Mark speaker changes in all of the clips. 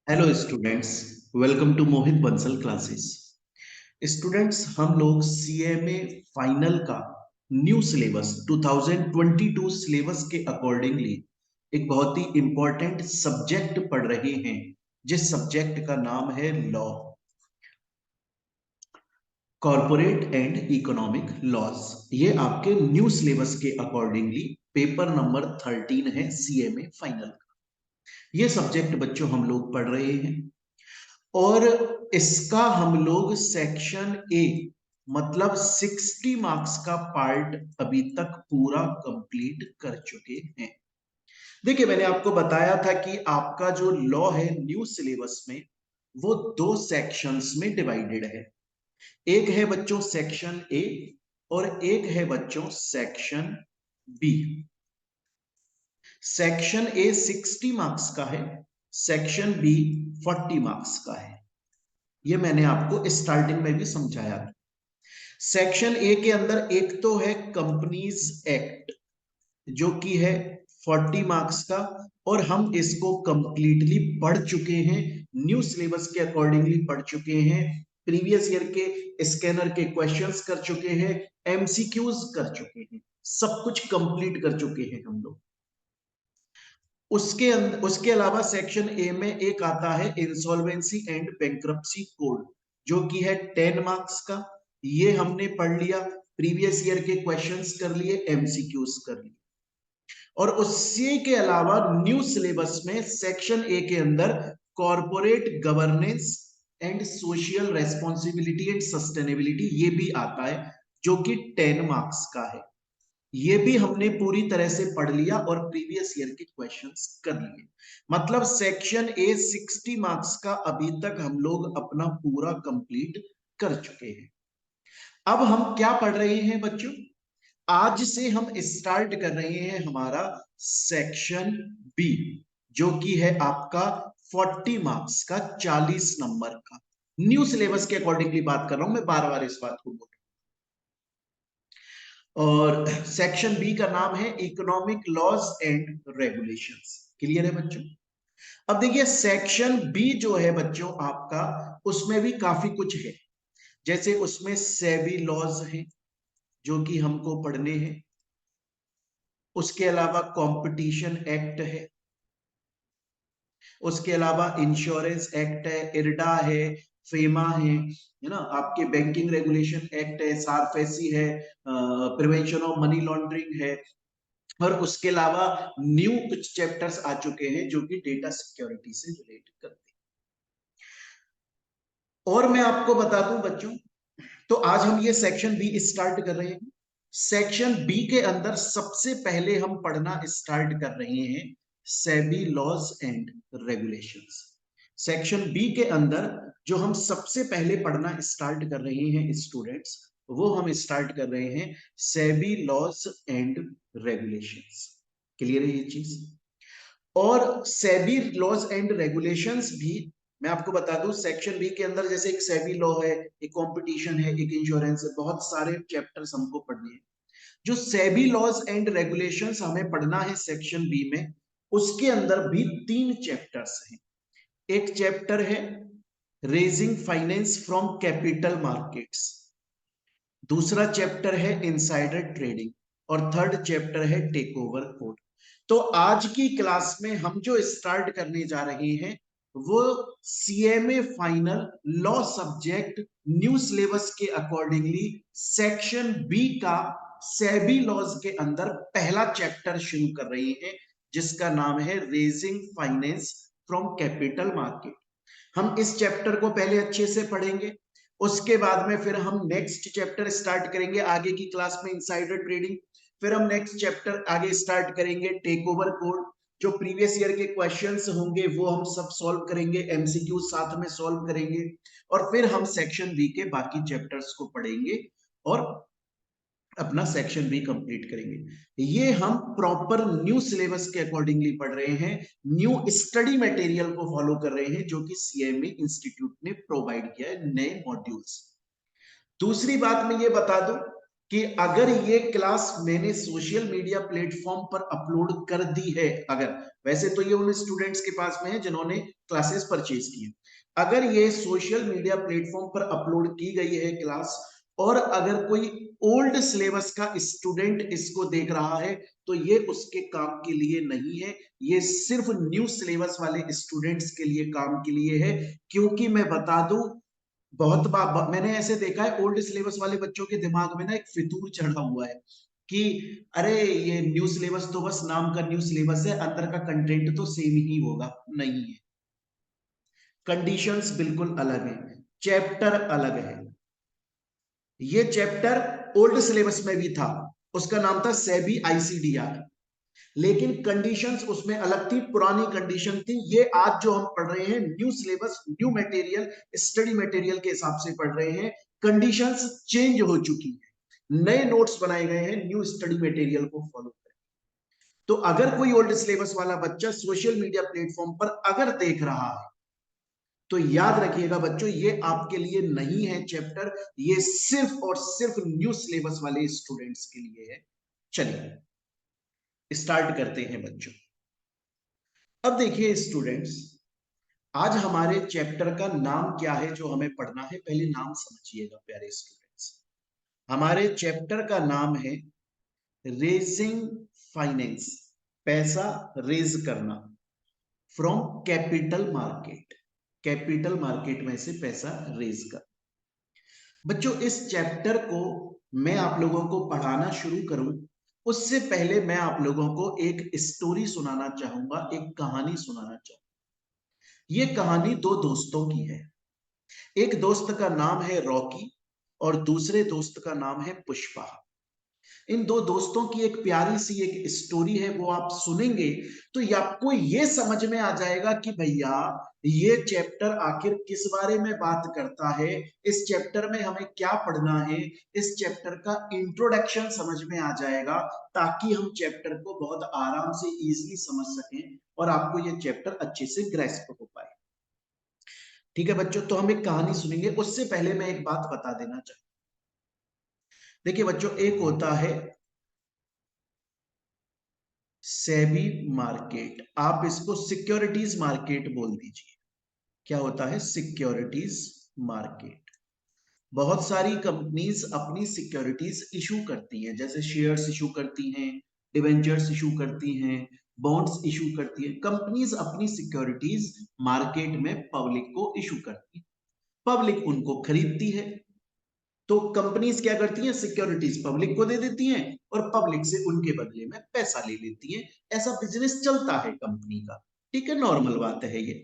Speaker 1: Hello students, welcome to Mohit Bansal classes. Students, हम लोग CMA final का न्यू सिलेबस 2022 सिलेबस के अकॉर्डिंगली एक बहुत ही इंपॉर्टेंट सब्जेक्ट पढ़ रहे हैं, जिस सब्जेक्ट का नाम है law, corporate and economic laws. ये आपके न्यू सिलेबस के अकॉर्डिंगली पेपर नंबर 13 है सीएमए फाइनल का। ये सब्जेक्ट बच्चों हम लोग पढ़ रहे हैं और इसका हम लोग सेक्शन ए मतलब 60 मार्क्स का पार्ट अभी तक पूरा कंप्लीट कर चुके हैं। देखिए, मैंने आपको बताया था कि आपका जो लॉ है न्यू सिलेबस में वो दो सेक्शंस में डिवाइडेड है। एक है बच्चों सेक्शन ए और एक है बच्चों section B. Section A 60 marks का है, सेक्शन बी 40 मार्क्स का है। ये मैंने आपको स्टार्टिंग में भी समझाया था। सेक्शन ए के अंदर एक तो है कंपनीज एक्ट, जो कि है 40 मार्क्स का, और हम इसको कंप्लीटली पढ़ चुके हैं, न्यू सिलेबस के अकॉर्डिंगली पढ़ चुके हैं, प्रीवियस ईयर के स्कैनर के क्वेश्चंस कर चुके हैं, एमसीक्यूज कर चुके हैं, सब कुछ कंप्लीट कर चुके हैं हम लोग। उसके अलावा सेक्शन ए में एक आता है इंसॉल्वेंसी एंड बैंक्रप्सी कोड, जो कि है 10 मार्क्स का। ये हमने पढ़ लिया, प्रीवियस ईयर के क्वेश्चंस कर लिए, एमसीक्यूज कर लिए। और उसी के अलावा न्यू सिलेबस में सेक्शन ए के अंदर corporate governance and social responsibility and sustainability ये भी आता है, जो कि 10 मार्क्स का है। ये भी हमने पूरी तरह से पढ़ लिया और प्रीवियस ईयर के क्वेश्चंस कर लिए। मतलब सेक्शन ए 60 मार्क्स का अभी तक हम लोग अपना पूरा कंप्लीट कर चुके हैं। अब हम क्या पढ़ रहे हैं बच्चों? आज से हम स्टार्ट कर रहे हैं हमारा सेक्शन बी, जो कि है आपका 40 मार्क्स का, 40 नंबर का। न्यू सिलेबस के अकॉर्डिंगली बात कर रहा हूं मैं, बार बार इस बात को बोल। और सेक्शन बी का नाम है economic laws and regulations. Clear है बच्चों? अब देखिए, सेक्शन बी जो है बच्चों आपका, उसमें भी काफी कुछ है। जैसे उसमें सेबी लॉज हैं, जो कि हमको पढ़ने हैं। उसके अलावा कंपटीशन एक्ट है, उसके अलावा इंश्योरेंस एक्ट है, इरडा है, फेमा है ना, आपके बैंकिंग रेगुलेशन एक्ट है, सारफेसी है, प्रिवेंशन ऑफ मनी लॉन्ड्रिंग है। और उसके अलावा न्यू कुछ चैप्टर्स आ चुके हैं जो कि डेटा सिक्योरिटी से रिलेट करते हैं। और मैं आपको बता दूं बच्चों, तो आज हम ये सेक्शन बी स्टार्ट कर रहे हैं। सेक्शन बी के अंदर सबसे पहले हम पढ़ना स्टार्ट कर रहे हैं SEBI laws and regulations. Section B के अंदर जो हम सबसे पहले पढ़ना स्टार्ट कर रहे हैं स्टूडेंट्स, वो हम स्टार्ट कर रहे हैं SEBI laws and regulations. Clear है ये चीज? और सेबी लॉज एंड रेगुलेशंस भी मैं आपको बता दूं, सेक्शन बी के अंदर जैसे एक सेबी लॉ है, एक कंपटीशन है, एक इंश्योरेंस है, बहुत सारे चैप्टर्स हमको पढ़ने हैं। जो सेबी लॉज एंड रेगुलेशंस हमें पढ़ना है सेक्शन बी में, उसके अंदर भी 3 चैप्टर्स हैं। एक चैप्टर है raising finance from capital markets, दूसरा चैप्टर है इनसाइडर ट्रेडिंग, और थर्ड चैप्टर है टेक ओवर कोड। तो आज की क्लास में हम जो स्टार्ट करने जा रहे हैं वो CMA final law subject new syllabus के अकॉर्डिंगली सेक्शन बी का सेबी लॉज के अंदर पहला चैप्टर शुरू कर रहे हैं, जिसका नाम है raising finance from capital market. हम इस चैप्टर को पहले अच्छे से पढ़ेंगे, उसके बाद में फिर हम नेक्स्ट चैप्टर स्टार्ट करेंगे आगे की क्लास में, इनसाइडर ट्रेडिंग। फिर हम नेक्स्ट चैप्टर आगे स्टार्ट करेंगे टेक ओवर कोड। जो प्रीवियस ईयर के क्वेश्चंस होंगे वो हम सब सॉल्व करेंगे, एमसीक्यू साथ में सॉल्व करेंगे। और फिर हम सेक्शन बी के बाकी चैप्टर्स को पढ़ेंगे और अपना सेक्शन भी कंप्लीट करेंगे। ये हम प्रॉपर न्यू सिलेबस के अकॉर्डिंगली पढ़ रहे हैं, न्यू स्टडी मटेरियल को फॉलो कर रहे हैं, जो कि सीएमए इंस्टीट्यूट ने प्रोवाइड किया है, नए मॉड्यूल्स। दूसरी बात मैं ये बता दूं कि अगर ये क्लास मैंने सोशल मीडिया प्लेटफॉर्म पर अपलोड कर दी है, अगर, वैसे तो ये उन स्टूडेंट्स के पास में है जिन्होंने क्लासेस परचेज की है, अगर ये सोशल मीडिया प्लेटफॉर्म पर अपलोड की गई है क्लास, और अगर कोई ओल्ड सिलेबस का स्टूडेंट इसको देख रहा है, तो ये उसके काम के लिए नहीं है, ये सिर्फ न्यू सिलेबस वाले स्टूडेंट्स के लिए काम के लिए है। क्योंकि मैं बता दूं, बहुत बार मैंने ऐसे देखा है, ओल्ड सिलेबस वाले बच्चों के दिमाग में ना एक फितूर चढ़ा हुआ है कि अरे ये न्यू सिलेबस तो बस नाम का न्यू सिलेबस है, अंदर का कंटेंट तो सेम ही होगा। नहीं है, कंडीशंस बिल्कुल अलग है, चैप्टर अलग है। ये चैप्टर ओल्ड सिलेबस में भी था, उसका नाम था सेबी आईसीडीआर, लेकिन कंडीशंस उसमें अलग थी, पुरानी कंडीशन थी। ये आज जो हम पढ़ रहे हैं new syllabus, new material, study material के हिसाब से पढ़ रहे हैं, कंडीशंस चेंज हो चुकी है, नए नोट्स बनाए गए हैं न्यू स्टडी मटेरियल को फॉलो कर। तो अगर कोई ओल्ड सिलेबस वाला बच्चा सोशल मीडिया प्लेटफॉर्म पर अगर देख रहा है, तो याद रखिएगा बच्चों, ये आपके लिए नहीं है चैप्टर, ये सिर्फ और सिर्फ न्यू सिलेबस वाले स्टूडेंट्स के लिए है। चलिए स्टार्ट करते हैं बच्चों। अब देखिए स्टूडेंट्स, आज हमारे चैप्टर का नाम क्या है जो हमें पढ़ना है, पहले नाम समझिएगा प्यारे स्टूडेंट्स। हमारे चैप्टर का नाम है रेजिंग फाइनेंस, पैसा रेज करना from capital market, capital market में से पैसा रेज कर। बच्चों इस चैप्टर को मैं आप लोगों को पढ़ाना शुरू करूं, उससे पहले मैं आप लोगों को एक स्टोरी सुनाना चाहूंगा, एक कहानी सुनाना चाहूंगा। ये कहानी दो दोस्तों की है। एक दोस्त का नाम है रॉकी और दूसरे दोस्त का नाम है पुष्पा। इन दो दोस्तों की एक प्यारी सी एक स्टोरी है, वो आप सुनेंगे तो आपको ये समझ में आ जाएगा कि भैया ये चैप्टर आखिर किस बारे में बात करता है, इस चैप्टर में हमें क्या पढ़ना है, इस चैप्टर का इंट्रोडक्शन समझ में आ जाएगा, ताकि हम चैप्टर को बहुत आराम से इजीली समझ सकें और आपको ये चैप्टर अच्छे से ग्रेस्प हो पाए। ठीक है बच्चों, तो हम एक कहानी सुनेंगे, उससे पहले मैं एक बात बता देना चाहूंगा। देखिए बच्चों, एक होता है सेबी मार्केट, आप इसको सिक्योरिटीज मार्केट बोल दीजिए। क्या होता है? Securities market. बहुत सारी कंपनीज अपनी सिक्योरिटीज इशू करती हैं, जैसे शेयर्स इशू करती हैं, डिवेंचर्स इशू करती हैं, बॉन्ड्स इशू करती हैं। कंपनीज अपनी सिक्योरिटीज मार्केट में पब्लिक को इशू करती है, पब्लिक उनको खरीदती है। तो कंपनीज क्या करती हैं? सिक्योरिटीज पब्लिक को दे देती हैं और पब्लिक से उनके बदले में पैसा ले लेती हैं। ऐसा बिजनेस चलता है कंपनी का। ठीक है, नॉर्मल बात है ये।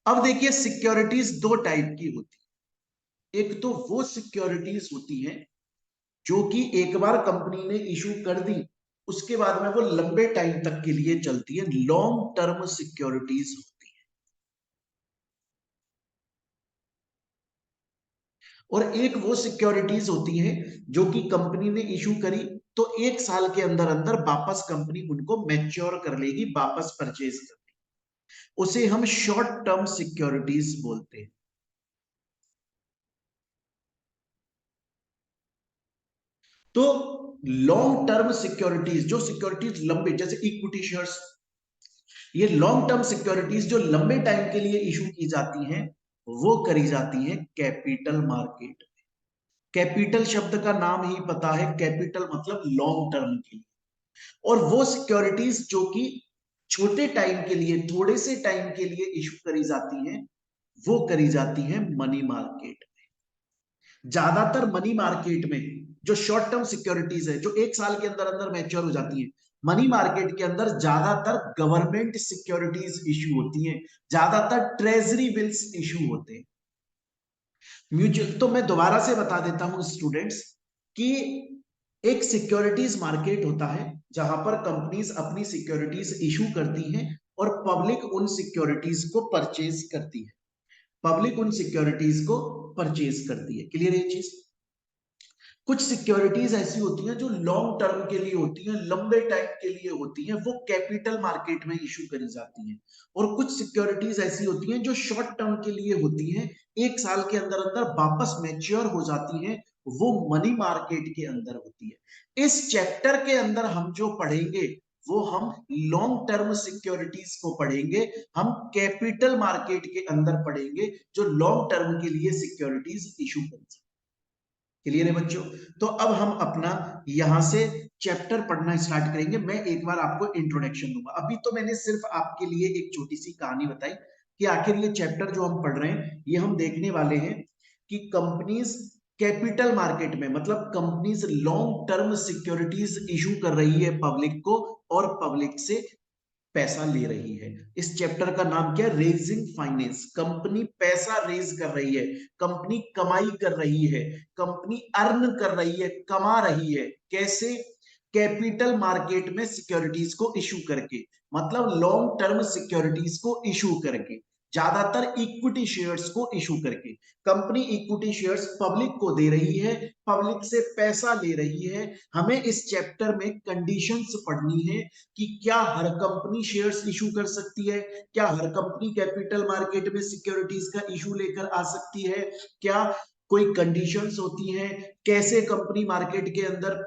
Speaker 1: अब देखिए, सिक्योरिटीज दो टाइप की होती है। एक तो वो सिक्योरिटीज होती हैं जो कि एक बार कंपनी ने इशू कर दी, उसके बाद में वो लंबे टाइम तक के लिए चलती है, लॉन्ग टर्म सिक्योरिटीज होती है। और एक वो सिक्योरिटीज होती है जो कि कंपनी ने इशू करी तो एक साल के अंदर अंदर वापस कंपनी उनको मैच्योर कर लेगी, वापस परचेज कर लेगी। उसे हम शॉर्ट टर्म सिक्योरिटीज बोलते हैं। तो लॉन्ग टर्म सिक्योरिटीज, जो सिक्योरिटीज लंबे, जैसे इक्विटी शेयर्स, ये लॉन्ग टर्म सिक्योरिटीज जो लंबे टाइम के लिए इशू की जाती हैं, वो करी जाती हैं कैपिटल मार्केट। कैपिटल शब्द का नाम ही पता है, कैपिटल मतलब लॉन्ग टर्म के लिए। और वो सिक्योरिटीज जो कि छोटे टाइम के लिए, थोड़े से टाइम के लिए इशू करी जाती हैं, वो करी जाती हैं मनी मार्केट में। ज्यादातर मनी मार्केट में जो शॉर्ट टर्म सिक्योरिटीज है, जो एक साल के अंदर अंदर मैच्योर हो जाती है, मनी मार्केट के अंदर ज्यादातर गवर्नमेंट सिक्योरिटीज इशू होती हैं, ज्यादातर ट्रेजरी बिल्स इशू होते हैं। म्यूचुअल, तो मैं दोबारा से बता देता हूं स्टूडेंट्स कि एक सिक्योरिटीज मार्केट होता है जहां पर कंपनीज अपनी सिक्योरिटीज इशू करती हैं और पब्लिक उन सिक्योरिटीज को परचेज करती है, पब्लिक उन सिक्योरिटीज को परचेज करती है। क्लियर है चीज? कुछ सिक्योरिटीज ऐसी होती हैं जो लॉन्ग टर्म के लिए होती हैं, लंबे टाइम के लिए होती हैं, वो कैपिटल मार्केट में इशू करी जाती हैं। और कुछ सिक्योरिटीज ऐसी होती हैं जो शॉर्ट टर्म के लिए होती हैं, एक साल के अंदर अंदर वापस मैच्योर हो जाती हैं, वो मनी मार्केट के अंदर होती है। इस चैप्टर के अंदर हम जो पढ़ेंगे वो हम लॉन्ग टर्म सिक्योरिटीज को पढ़ेंगे, हम कैपिटल मार्केट के अंदर पढ़ेंगे जो लॉन्ग टर्म के लिए सिक्योरिटीज इशू करते हैं। क्लियर है बच्चों? तो अब हम अपना यहां से चैप्टर पढ़ना स्टार्ट करेंगे। मैं एक बार आपको इंट्रोडक्शन दूंगा। अभी तो मैंने सिर्फ आपके लिए एक छोटी सी कहानी बताई कि आखिर ये चैप्टर जो हम पढ़ रहे हैं ये हम देखने वाले हैं कि कंपनीज कैपिटल मार्केट में, मतलब companies long term securities issue कर रही है पब्लिक को और पब्लिक से पैसा ले रही है। इस चैप्टर का नाम क्या है? Raising finance. कंपनी पैसा रेज कर रही है, कंपनी कमाई कर रही है, कंपनी अर्न कर रही है, कमा रही है। कैसे? कैपिटल मार्केट में सिक्योरिटीज को इशू करके, मतलब लॉन्ग टर्म सिक्योरिटीज को इशू करके, ज्यादातर इक्विटी शेयर्स को इशू करके। कंपनी इक्विटी शेयर्स पब्लिक को दे रही है, पब्लिक से पैसा ले रही है। हमें इस चैप्टर में कंडीशंस पढ़नी है कि क्या हर कंपनी शेयर्स इशू कर सकती है, क्या हर कंपनी कैपिटल मार्केट में सिक्योरिटीज का इशू लेकर आ सकती है, क्या कोई कंडीशंस होती हैं, कैसे कंपनी मार्केट के अंदर,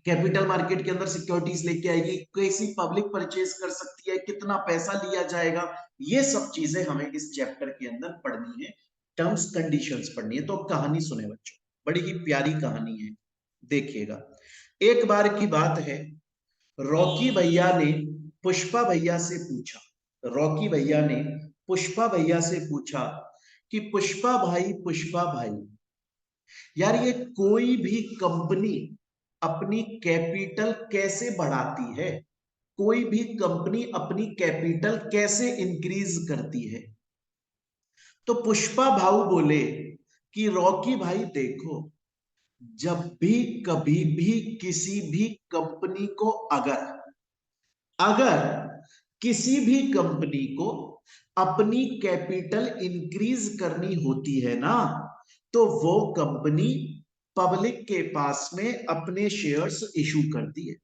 Speaker 1: कैपिटल मार्केट के अंदर सिक्योरिटीज लेके आएगी, कैसी पब्लिक परचेज कर सकती है, कितना पैसा लिया जाएगा, ये सब चीजें हमें इस चैप्टर के अंदर पढ़नी है। टर्म्स कंडीशंस पढ़नी है। तो कहानी सुने बच्चों, बड़ी ही प्यारी कहानी है, देखिएगा। एक बार की बात है, रॉकी भैया ने पुष्पा भैया से पूछा, रॉकी भैया ने पुष्पा भैया से पूछा कि पुष्पा भाई यार, ये कोई भी कंपनी अपनी कैपिटल कैसे बढ़ाती है, कोई भी कंपनी अपनी कैपिटल कैसे इंक्रीज करती है? तो पुष्पा भाऊ बोले कि रॉकी भाई देखो, जब भी कभी भी किसी भी कंपनी को अगर अगर किसी भी कंपनी को अपनी कैपिटल इंक्रीज करनी होती है ना, तो वो कंपनी पब्लिक के पास में अपने शेयर्स इशू करती है।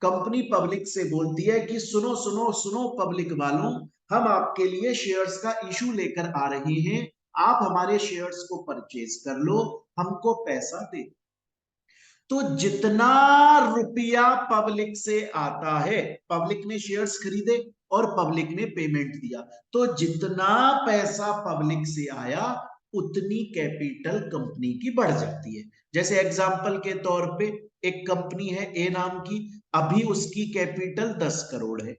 Speaker 1: कंपनी पब्लिक से बोलती है कि सुनो सुनो सुनो पब्लिक वालों, हम आपके लिए शेयर्स का इशू लेकर आ रहे हैं, आप हमारे शेयर्स को परचेज कर लो, हमको पैसा दे। तो जितना रुपया पब्लिक से आता है, पब्लिक ने शेयर्स खरीदे और पब्लिक ने पेमेंट दिया, तो जितना पैसा पब्लिक से आया उतनी कैपिटल कंपनी की बढ़ जाती है। जैसे एग्जांपल के तौर पे एक कंपनी है ए नाम की, अभी उसकी कैपिटल 10 करोड़ है,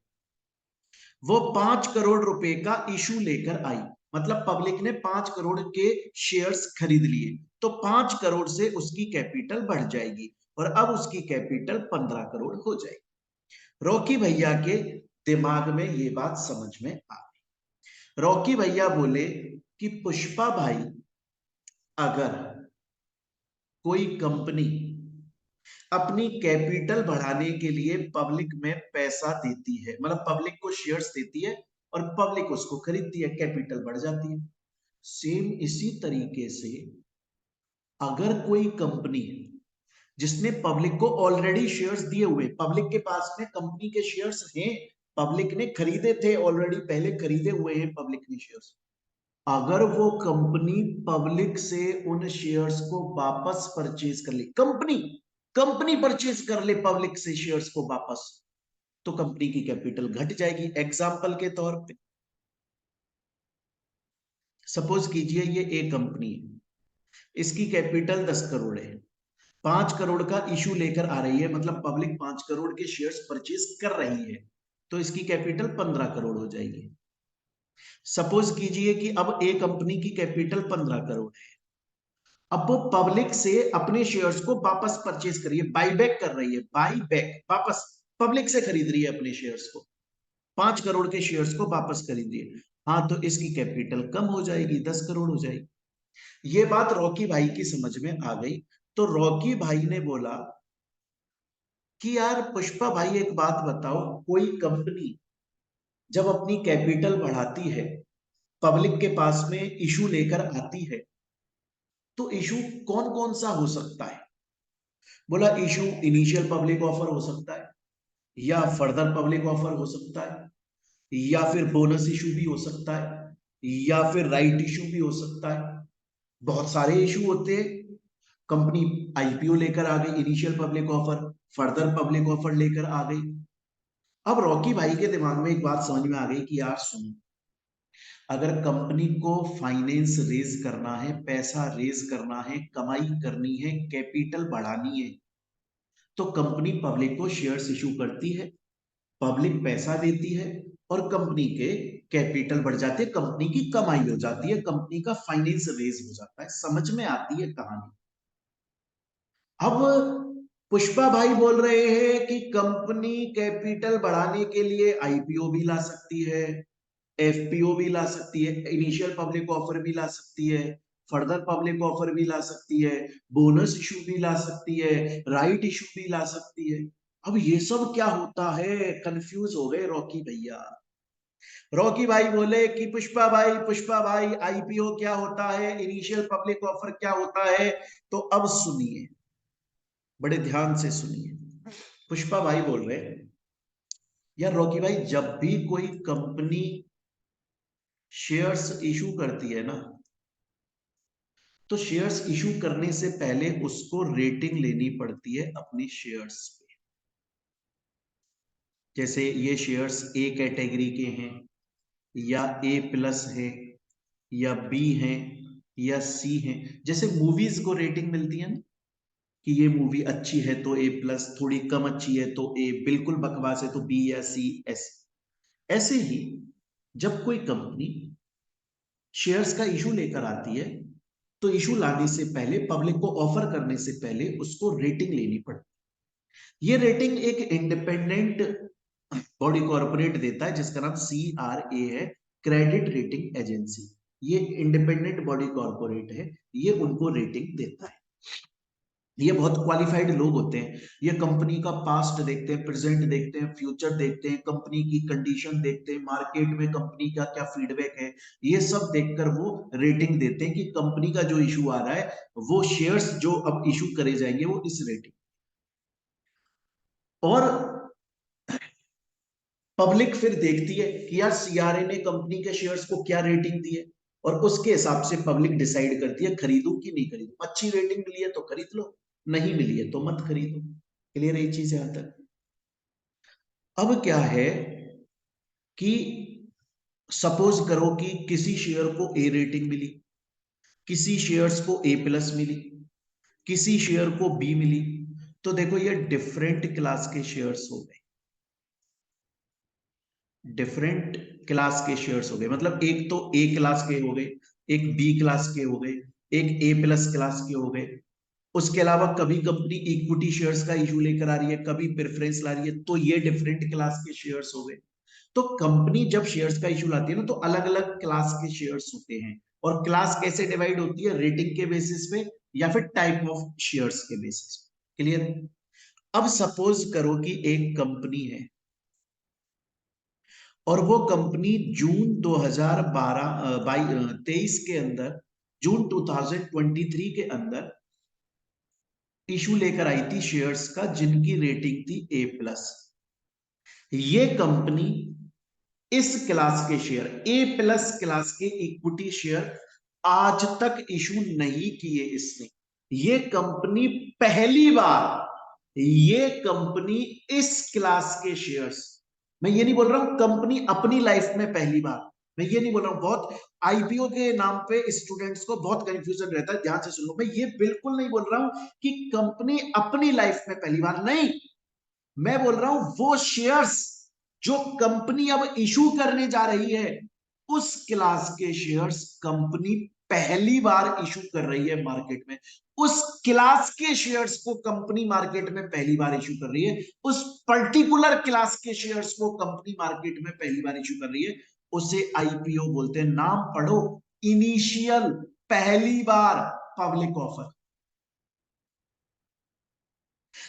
Speaker 1: वो 5 करोड़ रुपए का इशू लेकर आई, मतलब पब्लिक ने 5 करोड़ के शेयर्स खरीद लिए, तो 5 करोड़ से उसकी कैपिटल बढ़ जाएगी और अब उसकी कैपिटल 15 करोड़ हो जाएगी। रॉकी भैया के दिमाग में ये बात समझ में आ गई। रॉकी भैया बोले कि पुष्पा भाई, अगर कोई कंपनी अपनी कैपिटल बढ़ाने के लिए पब्लिक में पैसा देती है, मतलब पब्लिक को शेयर्स देती है और पब्लिक उसको खरीदती है, कैपिटल बढ़ जाती है। सेम इसी तरीके से अगर कोई कंपनी जिसने पब्लिक को ऑलरेडी शेयर्स दिए हुए, पब्लिक के पास में कंपनी के शेयर्स हैं, पब्लिक ने खरीदे थे ऑलरेडी, पहले खरीदे हुए हैं पब्लिक ने शेयर्स, अगर वो कंपनी पब्लिक से उन शेयर्स को वापस परचेज कर ले, कंपनी कंपनी परचेज कर ले पब्लिक से शेयर्स को वापस, तो कंपनी की कैपिटल घट जाएगी। एग्जांपल के तौर पे सपोज कीजिए ये ए कंपनी है, इसकी कैपिटल 10 करोड़ है, 5 करोड़ का इशू लेकर आ रही है, मतलब पब्लिक 5 करोड़ के शेयर्स परचेज कर रही है, तो इसकी कैपिटल 15 करोड़ हो जाएगी। सपोज कीजिए कि अब ए कंपनी की कैपिटल 15 करोड़ है, अब वो पब्लिक से अपने शेयर्स को वापस परचेज कर रही है, बाई बैक कर रही है, बाई बैक, वापस पब्लिक से खरीद रही है अपने शेयर्स को, 5 करोड़ के शेयर्स को वापस खरीद रही है, हाँ, तो इसकी कैपिटल कम हो जाएगी, 10 करोड़ हो जाएगी। ये बात रॉकी भाई की समझ में आ गई, तो रॉकी भाई ने बोला कि यार पुष्पा भाई, एक बात बताओ, कोई कंपनी जब अपनी कैपिटल बढ़ाती है, पब्लिक के पास में इशू लेकर आती है, तो इशू कौन कौन सा हो सकता है? बोला इशू इनिशियल पब्लिक ऑफर हो सकता है, या फर्दर पब्लिक ऑफर हो सकता है, या फिर बोनस इशू भी हो सकता है, या फिर राइट इशू भी हो सकता है। बहुत सारे इशू होते हैं। कंपनी आईपीओ लेकर आ गई, initial public offer, further public offer लेकर आ गई। अब रॉकी भाई के दिमाग में एक बात समझ में आ गई कि यार सुनो, अगर कंपनी को फाइनेंस रेज करना है, पैसा रेज करना है, कमाई करनी है, कैपिटल बढ़ानी है, तो कंपनी पब्लिक को शेयर्स इशू करती है, पब्लिक पैसा देती है और कंपनी के कैपिटल बढ़ जाते हैं, कंपनी की कमाई हो जाती है, कंपनी का फाइनेंस रेज हो जाता है। समझ में आती है कहानी। अब पुष्पा भाई बोल रहे हैं कि कंपनी कैपिटल बढ़ाने के लिए आईपीओ भी ला सकती है, एफपीओ भी ला सकती है, इनिशियल पब्लिक ऑफर भी ला सकती है, फर्दर पब्लिक ऑफर भी ला सकती है, बोनस इशू भी ला सकती है, राइट इशू भी ला सकती है। अब ये सब क्या होता है, कंफ्यूज हो गए रॉकी भैया। रॉकी भाई बोले कि पुष्पा भाई आईपीओ क्या होता है, इनिशियल पब्लिक ऑफर क्या होता है। तो अब सुनिए, बड़े ध्यान से सुनिए। पुष्पा भाई बोल रहे हैं, यार रॉकी भाई, जब भी कोई कंपनी शेयर्स इशू करती है ना, तो शेयर्स इशू करने से पहले उसको रेटिंग लेनी पड़ती है अपने शेयर्स पे। जैसे ये शेयर्स ए कैटेगरी के हैं, या ए प्लस है, या बी है, या सी है। जैसे मूवीज को रेटिंग मिलती है ना, कि ये मूवी अच्छी है तो ए प्लस, थोड़ी कम अच्छी है तो ए, बिल्कुल बकवास है तो बी या सी, एस। ऐसे ही जब कोई कंपनी शेयर्स का इशू लेकर आती है, तो इशू लाने से पहले, पब्लिक को ऑफर करने से पहले उसको रेटिंग लेनी पड़ती है। ये रेटिंग एक इंडिपेंडेंट बॉडी कॉर्पोरेट देता है जिसका नाम CRA है, क्रेडिट रेटिंग एजेंसी। ये इंडिपेंडेंट बॉडी कॉर्पोरेट है, ये उनको रेटिंग देता है। ये बहुत क्वालिफाइड लोग होते हैं। ये कंपनी का पास्ट देखते हैं, प्रेजेंट देखते हैं, फ्यूचर देखते हैं, कंपनी की कंडीशन देखते हैं, मार्केट में कंपनी का क्या फीडबैक है, ये सब देखकर वो रेटिंग देते हैं कि कंपनी का जो इशू आ रहा है, वो शेयर्स जो अब इशू करे जाएंगे वो इस रेटिंग। और पब्लिक फिर देखती है कि यार CRA ने कंपनी के शेयर्स को क्या रेटिंग दी है, और उसके हिसाब से पब्लिक डिसाइड करती है खरीदूं कि नहीं खरीदूं। अच्छी रेटिंग मिली है तो खरीद लो, नहीं मिली है तो मत खरीदो। क्लियर है ये चीज यहां तक। अब क्या है कि सपोज करो कि किसी शेयर को ए रेटिंग मिली, किसी शेयर्स को ए प्लस मिली, किसी शेयर को बी मिली। तो देखो ये डिफरेंट क्लास के शेयर्स हो गए, डिफरेंट क्लास के शेयर्स हो गए। मतलब एक तो ए क्लास के हो गए, एक बी क्लास के हो गए, एक ए प्लस क्लास के हो गए। उसके अलावा कभी कंपनी इक्विटी शेयर्स का इशू लेकर आ रही है, कभी प्रेफरेंस ला रही है, तो ये डिफरेंट क्लास के शेयर्स हो गए। तो कंपनी जब शेयर्स का इशू लाती है ना, तो अलग अलग क्लास के शेयर्स होते हैं। और क्लास कैसे डिवाइड होती है, रेटिंग के बेसिस पे या फिर टाइप ऑफ शेयर्स के बेसिस पे। क्लियर। अब सपोज करो कि एक कंपनी है, और वो कंपनी जून 2023 के अंदर, जून 2023 के अंदर इशू लेकर आई थी शेयर्स का, जिनकी रेटिंग थी ए प्लस। ये कंपनी इस क्लास के शेयर, ए प्लस क्लास के इक्विटी शेयर आज तक इशू नहीं किए इसने। ये कंपनी पहली बार, ये कंपनी इस क्लास के शेयर्स, मैं ये नहीं बोल रहा हूं कंपनी अपनी लाइफ में पहली बार, मैं ये नहीं बोल रहा हूं। बहुत आईपीओ के नाम पे स्टूडेंट्स को बहुत कंफ्यूजन रहता है, ध्यान से सुन लो। मैं ये बिल्कुल नहीं बोल रहा हूं कि कंपनी अपनी लाइफ में पहली बार, नहीं। मैं बोल रहा हूं वो शेयर्स जो कंपनी अब इशू करने जा रही है, उस क्लास के शेयर्स कंपनी पहली बार इशू कर रही है मार्केट में। उस क्लास के शेयर्स को कंपनी मार्केट में पहली बार इशू कर रही है, उस पर्टिकुलर क्लास के शेयर्स को कंपनी मार्केट में पहली बार इशू कर रही है। उसे आईपीओ बोलते हैं। नाम पढ़ो, इनिशियल, पहली बार पब्लिक ऑफर।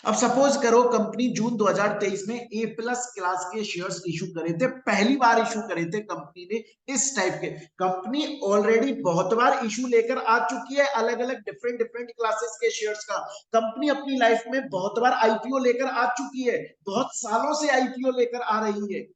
Speaker 1: अब सपोज करो कंपनी जून 2023 में ए प्लस क्लास के शेयर्स इशू करे थे, पहली बार इशू करे थे कंपनी ने इस टाइप के। कंपनी ऑलरेडी बहुत बार इशू लेकर आ चुकी है अलग अलग डिफरेंट डिफरेंट क्लासेस के शेयर्स का। कंपनी अपनी लाइफ में बहुत बार आईपीओ लेकर आ चुकी है, बहुत सालों से आईपीओ लेकर आ रही है।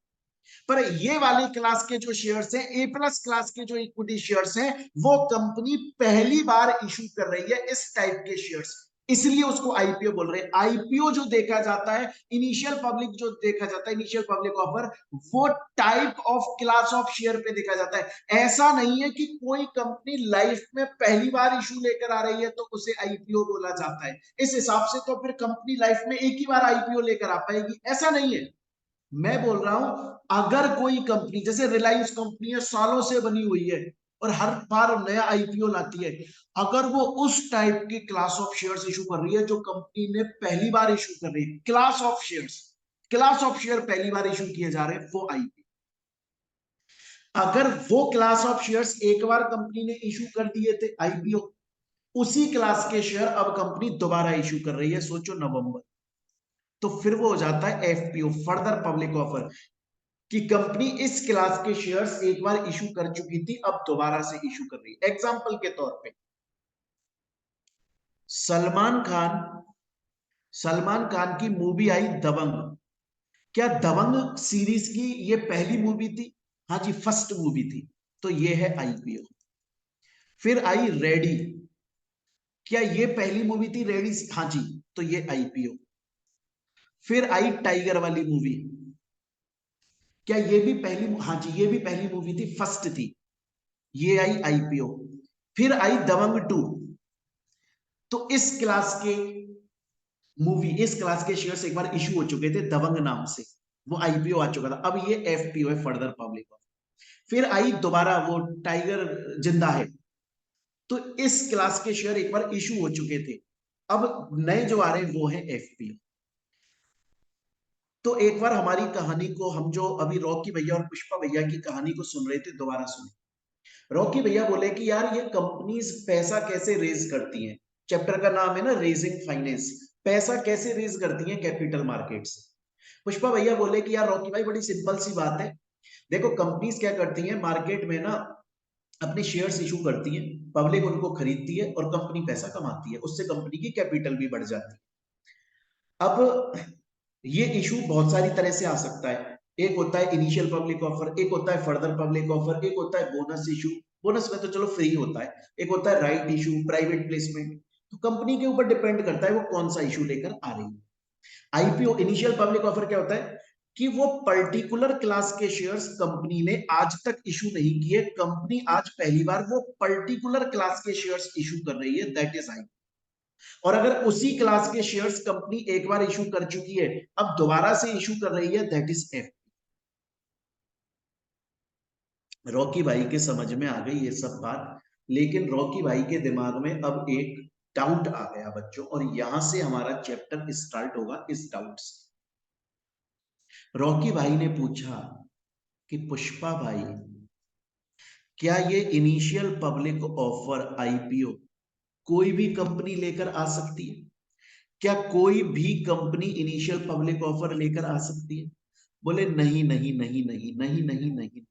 Speaker 1: पर ये वाले क्लास के जो शेयर्स हैं, ए प्लस क्लास के जो इक्विटी शेयर्स हैं, वो कंपनी पहली बार इशू कर रही है इस टाइप के शेयर्स, इसलिए उसको आईपीओ बोल रहे हैं। आईपीओ जो देखा जाता है, इनिशियल पब्लिक जो देखा जाता है, इनिशियल पब्लिक ऑफर, वो type of class of share पे देखा जाता है। ऐसा नहीं है कि कोई कंपनी लाइफ में पहली बार इशू लेकर आ रही है तो उसे आईपीओ बोला जाता है। इस हिसाब से तो फिर कंपनी लाइफ में एक ही बार आईपीओ लेकर आ पाएगी, ऐसा नहीं है। मैं बोल रहा हूं, अगर कोई कंपनी जैसे रिलायंस कंपनी है, सालों से बनी हुई है और हर बार नया आईपीओ लाती है, अगर वो उस टाइप की क्लास ऑफ शेयर्स इशू कर रही है जो कंपनी ने पहली बार इशू कर रही है, class of shares, class of share पहली बार इशू किए जा रहे हैं, वो आईपीओ। अगर वो क्लास ऑफ शेयर्स एक बार कंपनी ने इशू कर दिए थे आईपीओ, उसी क्लास के शेयर अब कंपनी दोबारा इशू कर रही है, सोचो नवंबर, तो फिर वो हो जाता है एफपीओ, फर्दर पब्लिक ऑफर, कि कंपनी इस क्लास के शेयर्स एक बार इशू कर चुकी थी, अब दोबारा से इशू कर रही है। एग्जांपल के तौर पे सलमान खान, सलमान खान की मूवी आई दबंग, क्या दबंग सीरीज की ये पहली मूवी थी? हाँ जी, फर्स्ट मूवी थी, तो ये है आईपीओ। फिर आई रेडी, क्या ये पहली मूवी थी रेडी? हाँ जी, तो ये आईपीओ। फिर आई टाइगर वाली मूवी, क्या ये भी पहली? हाँ जी, ये भी पहली मूवी थी, फर्स्ट थी, ये आई आईपीओ। फिर आई दबंग टू, तो इस क्लास के मूवी, इस क्लास के शेयर्स एक बार इशू हो चुके थे दबंग नाम से, वो आईपीओ आ चुका था, अब ये एफपीओ है, फर्दर पब्लिक ऑफर। फिर आई दोबारा वो टाइगर जिंदा है, तो इस क्लास के शेयर एक बार इशू हो चुके थे, अब नए जो आ रहे हैं वो है एफपीओ। तो एक बार हमारी कहानी को, हम जो अभी रॉकी भैया और पुष्पा भैया की कहानी को सुन रहे थे, दोबारा सुने। रॉकी भैया बोले कि यार ये कंपनीज पैसा कैसे रेज करती हैं, चैप्टर का नाम है ना रेजिंग फाइनेंस, पैसा कैसे रेज करती हैं कैपिटल मार्केट से। पुष्पा भैया बोले कि यार रॉकी भाई, बड़ी सिंपल सी बात है, देखो कंपनीज क्या करती हैं मार्केट में ना, अपने शेयर्स इशू करती हैं, पब्लिक उनको खरीदती है और कंपनी पैसा कमाती है, उससे कंपनी की कैपिटल भी बढ़ जाती है। अब ये इशू बहुत सारी तरह से आ सकता है, एक होता है इनिशियल पब्लिक ऑफर, एक होता है फर्दर पब्लिक ऑफर, एक होता है बोनस इशू, बोनस में तो चलो फ्री होता है, एक होता है राइट इशू, प्राइवेट प्लेसमेंट। तो कंपनी के ऊपर डिपेंड करता है वो कौन सा इशू लेकर आ रही है। आईपीओ, इनिशियल पब्लिक ऑफर, क्या होता है कि वो पर्टिकुलर क्लास के शेयर्स कंपनी ने आज तक इशू नहीं किए, कंपनी आज पहली बार वो पर्टिकुलर क्लास के शेयर्स इशू कर रही है, दैट इज आई। और अगर उसी क्लास के शेयर्स कंपनी एक बार इशू कर चुकी है, अब दोबारा से इशू कर रही है, दैट इज एफ। रॉकी भाई के समझ में आ गई ये सब बात, लेकिन रॉकी भाई के दिमाग में अब एक डाउट आ गया बच्चों, और यहां से हमारा चैप्टर स्टार्ट होगा इस डाउट से। रॉकी भाई ने पूछा कि पुष्पा भाई, क्या ये इनिशियल पब्लिक ऑफर आईपीओ कोई भी कंपनी लेकर आ सकती है? क्या कोई भी कंपनी इनिशियल पब्लिक ऑफर लेकर आ सकती है? बोले नहीं नहीं नहीं नहीं नहीं नहीं नहीं,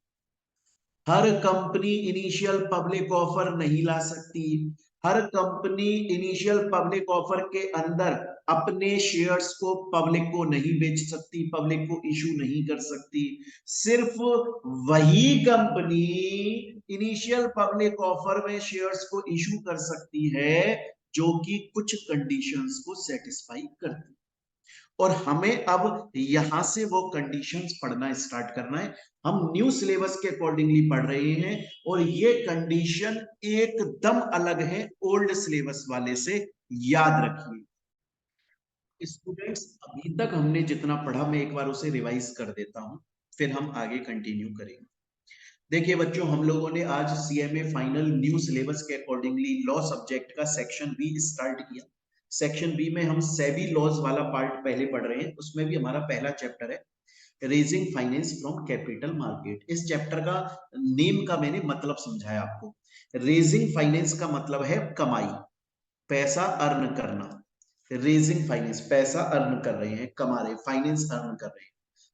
Speaker 1: हर कंपनी इनिशियल पब्लिक ऑफर नहीं ला सकती। हर कंपनी इनिशियल पब्लिक ऑफर के अंदर अपने शेयर्स को पब्लिक को नहीं बेच सकती, पब्लिक को इशू नहीं कर सकती। सिर्फ वही कंपनी इनिशियल पब्लिक ऑफर में शेयर्स को इशू कर सकती है जो कि कुछ कंडीशंस को सेटिस्फाई करती। और हमें अब यहां से वो कंडीशंस पढ़ना स्टार्ट करना है। हम न्यू सिलेबस के अकॉर्डिंगली पढ़ रहे हैं, और ये कंडीशन एकदम अलग है ओल्ड सिलेबस वाले से, याद रखिए। स्टूडेंट्स, अभी तक हमने जितना पढ़ा मैं एक बार उसे रिवाइज कर देता हूं, फिर हम आगे कंटिन्यू करेंगे। देखिए बच्चों, हम लोगों ने आज सीएमए फाइनल न्यू सिलेबस के अकॉर्डिंगली लॉ सब्जेक्ट का सेक्शन बी स्टार्ट किया। सेक्शन बी में हम सेबी लॉज वाला पार्ट पहले पढ़ रहे हैं, उसमें भी हमारा पहला चैप्टर है raising finance from capital market. इस चैप्टर का नेम का मैंने मतलब समझाया आपको। रेजिंग फाइनेंस का मतलब है कमाई, पैसा अर्न करना। रेजिंग फाइनेंस, पैसा अर्न कर रहे हैं, कमा रहे, फाइनेंस अर्न कर रहे हैं।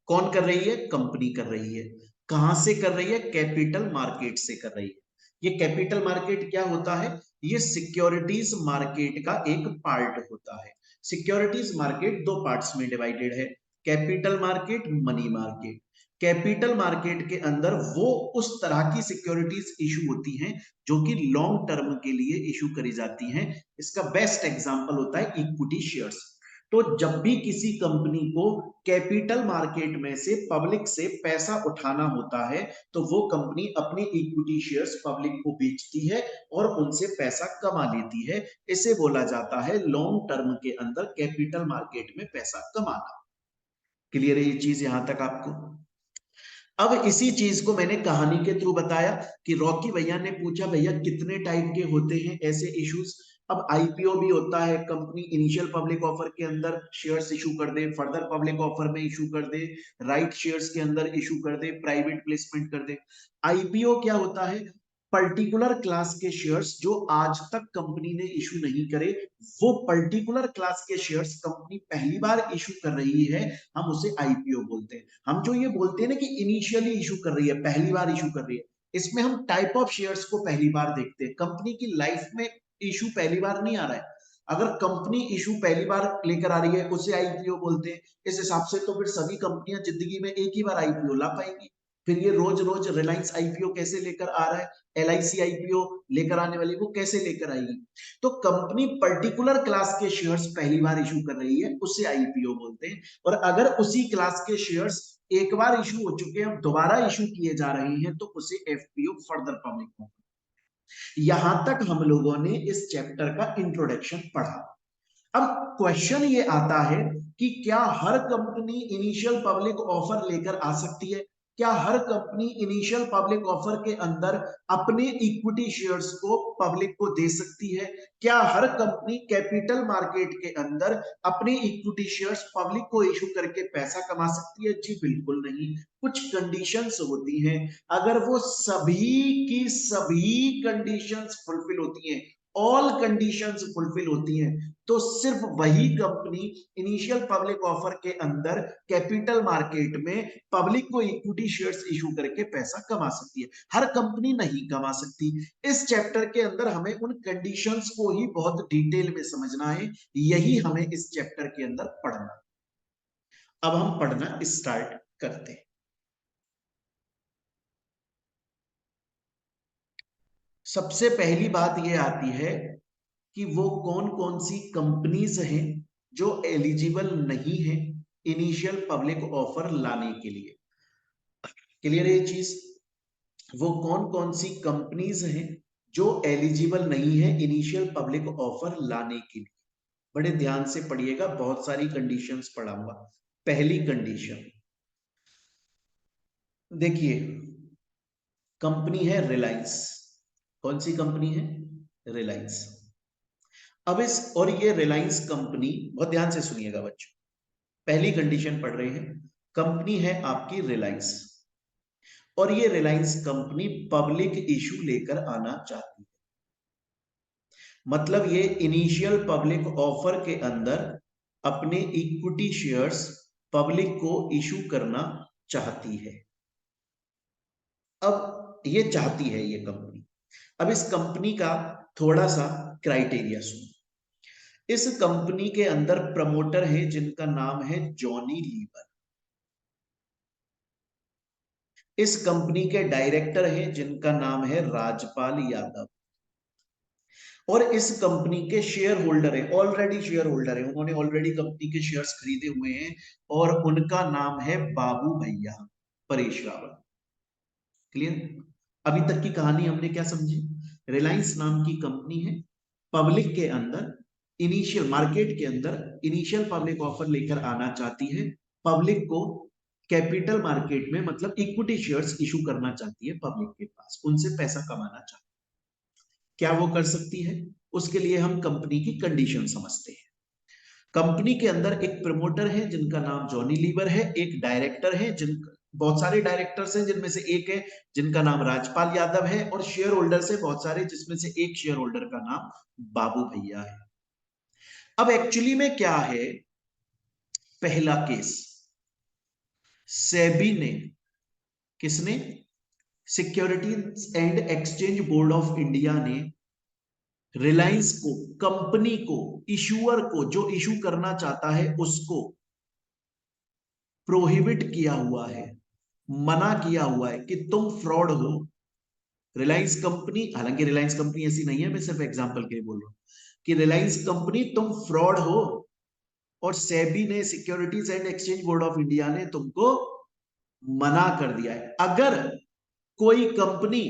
Speaker 1: कौन कर रही है? कंपनी कर रही है। कहां से कर रही है? कैपिटल मार्केट से कर रही है। ये कैपिटल मार्केट क्या होता है? ये सिक्योरिटीज मार्केट का एक पार्ट होता है। सिक्योरिटीज मार्केट दो पार्ट्स में डिवाइडेड है, capital market, money market. Capital market के अंदर वो उस तरह की सिक्योरिटीज इशू होती हैं जो कि लॉन्ग टर्म के लिए इशू करी जाती हैं। इसका बेस्ट एग्जांपल होता है इक्विटी शेयर्स। तो जब भी किसी कंपनी को कैपिटल मार्केट में से पब्लिक से पैसा उठाना होता है तो वो कंपनी अपने इक्विटी शेयर्स पब्लिक को बेचती है और उनसे पैसा कमा लेती है। इसे बोला जाता है लॉन्ग टर्म के अंदर कैपिटल मार्केट में पैसा कमाना। क्लियर है ये चीज यहां तक आपको? अब इसी चीज को मैंने कहानी के थ्रू बताया कि रॉकी भैया ने पूछा भैया कितने टाइप के होते हैं ऐसे इश्यूज। अब आईपीओ भी होता है, कंपनी इनिशियल पब्लिक ऑफर के अंदर शेयर्स इशू कर दे, फर्दर पब्लिक ऑफर में इशू कर दे, राइट शेयर्स के अंदर इशू कर दे, प्राइवेट प्लेसमेंट कर दे। आईपीओ क्या होता है? पर्टिकुलर क्लास के शेयर्स जो आज तक कंपनी ने इशू नहीं करे, वो पर्टिकुलर क्लास के शेयर्स कंपनी पहली बार इशू कर रही है, हम उसे आईपीओ बोलते हैं। हम जो ये बोलते हैं ना कि इनिशियली इशू कर रही है, पहली बार इशू कर रही है, इसमें हम टाइप ऑफ शेयर्स को पहली बार देखते हैं। कंपनी की लाइफ में इशू पहली बार नहीं आ रहा है। अगर कंपनी इशू पहली बार लेकर आ रही है उसे आईपीओ बोलते हैं। इस हिसाब से तो फिर सभी कंपनियां जिंदगी में एक ही बार आईपीओ ला पाएंगी। फिर ये रोज रोज रिलायंस आईपीओ कैसे लेकर आ रहा है, एलआईसी आईपीओ लेकर आने वाली वो कैसे लेकर आएगी? तो कंपनी पर्टिकुलर क्लास के शेयर्स पहली बार इशू कर रही है, उसे आईपीओ बोलते हैं। और अगर उसी क्लास के शेयर्स एक बार इशू हो चुके हैं, दोबारा इशू किए जा रहे हैं, तो उसे एफपीओ, फर्दर पब्लिक ऑफर। यहां तक हम लोगों ने इस चैप्टर का इंट्रोडक्शन पढ़ा। अब क्वेश्चन ये आता है कि क्या हर कंपनी इनिशियल पब्लिक ऑफर लेकर आ सकती है? क्या हर कंपनी इनिशियल पब्लिक ऑफर के अंदर अपने इक्विटी शेयर्स को पब्लिक को दे सकती है? क्या हर कंपनी कैपिटल मार्केट के अंदर अपने इक्विटी शेयर्स पब्लिक को इशू करके पैसा कमा सकती है? जी बिल्कुल नहीं। कुछ कंडीशंस होती हैं, अगर वो सभी की सभी कंडीशंस फुलफिल होती हैं, ऑल कंडीशंस फुलफिल होती हैं, तो सिर्फ वही कंपनी इनिशियल पब्लिक ऑफर के अंदर कैपिटल मार्केट में पब्लिक को इक्विटी शेयर्स इशू करके पैसा कमा सकती है। हर कंपनी नहीं कमा सकती। इस चैप्टर के अंदर हमें उन कंडीशंस को ही बहुत डिटेल में समझना है, यही हमें इस चैप्टर के अंदर पढ़ना। अब हम पढ़ना स्टार्ट करते हैं। सबसे पहली बात यह आती है कि वो कौन कौन सी कंपनीज हैं जो एलिजिबल नहीं है इनिशियल पब्लिक ऑफर लाने के लिए। क्लियर है ये चीज? वो कौन कौन सी कंपनीज हैं जो एलिजिबल नहीं है इनिशियल पब्लिक ऑफर लाने के लिए। बड़े ध्यान से पढ़िएगा, बहुत सारी कंडीशंस पढ़ाऊंगा। पहली कंडीशन देखिए, कंपनी है रिलायंस। कौन सी कंपनी है? रिलायंस। अब इस और ये रिलायंस कंपनी, बहुत ध्यान से सुनिएगा बच्चों, पहली कंडीशन पढ़ रहे हैं। कंपनी है आपकी रिलायंस और ये रिलायंस कंपनी पब्लिक इशू लेकर आना चाहती है। मतलब ये इनिशियल पब्लिक ऑफर के अंदर अपने इक्विटी शेयर्स पब्लिक को इशू करना चाहती है। अब ये चाहती है ये कंपनी। अब इस कंपनी का थोड़ा सा क्राइटेरिया सुनो। इस कंपनी के अंदर प्रमोटर है जिनका नाम है जॉनी लीवर। इस कंपनी के डायरेक्टर हैं जिनका नाम है राजपाल यादव। और इस कंपनी के शेयर होल्डर है, ऑलरेडी शेयर होल्डर है, उन्होंने ऑलरेडी कंपनी के शेयर्स खरीदे हुए हैं और उनका नाम है बाबू भैया, परेश रावल। क्लियर? अभी तक की कहानी हमने क्या समझी? रिलायंस नाम की कंपनी है, पब्लिक के अंदर इनिशियल मार्केट के अंदर इनिशियल पब्लिक ऑफर लेकर आना चाहती है, पब्लिक को कैपिटल मार्केट में मतलब इक्विटी शेयर्स इशू करना चाहती है, पब्लिक के पास उनसे पैसा कमाना चाहती है। क्या वो कर सकती है? उसके लिए हम कंपनी की कंडीशन समझते हैं। कंपनी के अंदर एक प्रमोटर है जिनका नाम जॉनी लीवर है, एक डायरेक्टर है, बहुत सारे डायरेक्टर्स हैं जिनमें से एक है जिनका नाम राजपाल यादव है, और शेयर होल्डर से बहुत सारे जिसमें से एक शेयर होल्डर का नाम बाबू भैया है। अब एक्चुअली में क्या है? पहला केस, सेबी ने, किसने? Securities and exchange board of India ने रिलायंस को, कंपनी को, इशूअर को, जो इशू करना चाहता है उसको प्रोहिबिट किया हुआ है। मना किया हुआ है कि तुम फ्रॉड हो। रिलायंस कंपनी, हालांकि रिलायंस कंपनी ऐसी नहीं है, मैं सिर्फ एग्जांपल के लिए बोल रहा हूं कि रिलायंस कंपनी तुम फ्रॉड हो, और सेबी ने, securities and exchange board of India ने तुमको मना कर दिया है। अगर कोई कंपनी